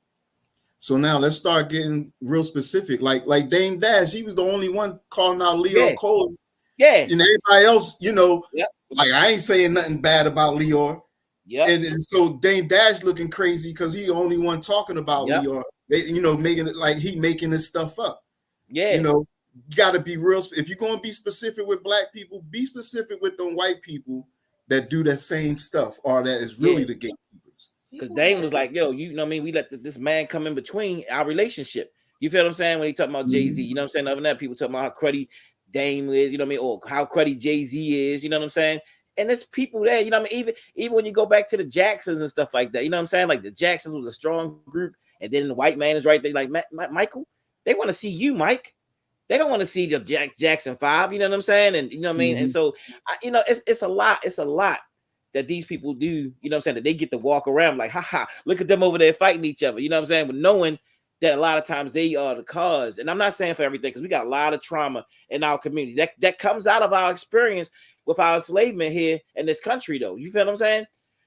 So now let's start getting real specific. Like Dame Dash, he was the only one calling out Leo Cole. Yeah. And everybody else, you know, like I ain't saying nothing bad about Leor. Yeah. And so Dame Dash looking crazy because he the only one talking about Leor. They, you know, making it like he making this stuff up. Yeah. You know, you got to be real. If you're going to be specific with Black people, be specific with them white people that do that same stuff or that is really the gatekeepers. Because Dame was like, yo, you know what I mean? We let this man come in between our relationship. You feel what I'm saying? When he talking about Jay-Z, you know what I'm saying? Other than that, people talking about how cruddy Dame is, you know what I mean? Or how cruddy Jay-Z is, you know what I'm saying? And there's people there, you know what I mean? Even when you go back to the Jacksons and stuff like that, you know what I'm saying? Like the Jacksons was a strong group, and then the white man is right there, like Michael. They want to see you, Mike. They don't want to see the Jackson 5, you know what I'm saying? And you know what I mean? And so, you know, it's a lot. It's a lot that these people do, you know what I'm saying, that they get to walk around like, haha, look at them over there fighting each other, you know what I'm saying, but knowing that a lot of times they are the cause. And I'm not saying for everything, because we got a lot of trauma in our community that comes out of our experience with our enslavement here in this country, though. You feel what I'm saying?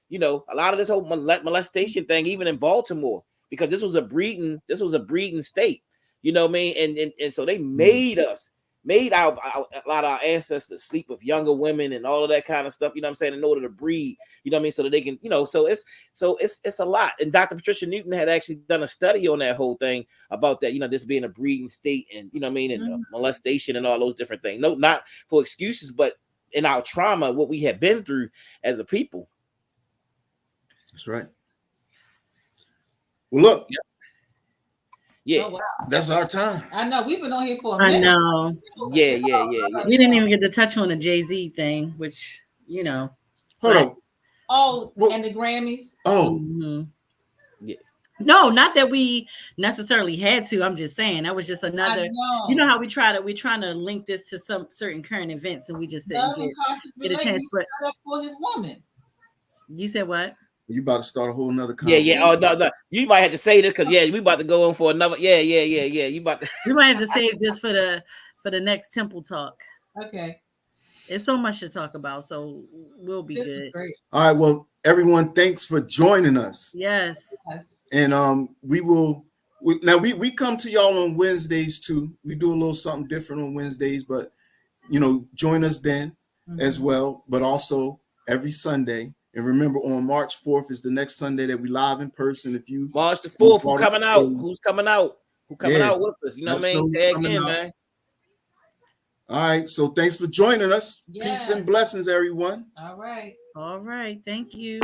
You know, a lot of this whole molestation thing, even in Baltimore, because this was a breeding state, you know what I mean? And so they made a lot of our ancestors sleep with younger women and all of that kind of stuff, you know what I'm saying, in order to breed, you know what I mean, so that they can, you know, so it's a lot. And Dr. Patricia Newton had actually done a study on that whole thing about that, you know, this being a breeding state and, you know what I mean, and molestation and all those different things. No, not for excuses, but in our trauma, what we have been through as a people. That's right. Well, look. Yeah. Oh, wow. That's our time. I know we've been on here for a minute. I know. Yeah. We didn't even get to touch on the Jay-Z thing, which, you know. Hold on. Oh, Well, and the Grammys. Oh, Yeah. No, not that we necessarily had to. I'm just saying that was just another. You know how we're trying to link this to some certain current events, and we just said get a chance. But up for his woman. You said what? you about to start a whole nother conversation. Yeah. Oh no. You might have to say this because we about to go on for another. Yeah. You about to. We might have to save this for the next Temple Talk. Okay. It's so much to talk about, so we'll be good. All right. Well, everyone, thanks for joining us. Yes. And we come to y'all on Wednesdays too. We do a little something different on Wednesdays, but you know, join us then as well. But also every Sunday. And remember, on March 4th is the next Sunday that we live in person. If you March the 4th, who's coming out? Who's coming out? Who coming out with us? You know what I mean? Tag in, man. All right. So thanks for joining us. Yes. Peace and blessings, everyone. All right. All right. Thank you.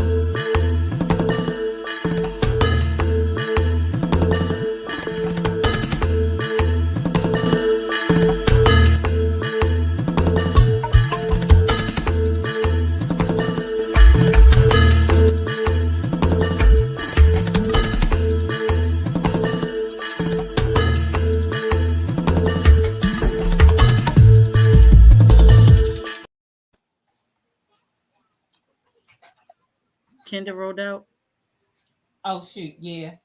Kendra rolled out. Oh shoot, yeah.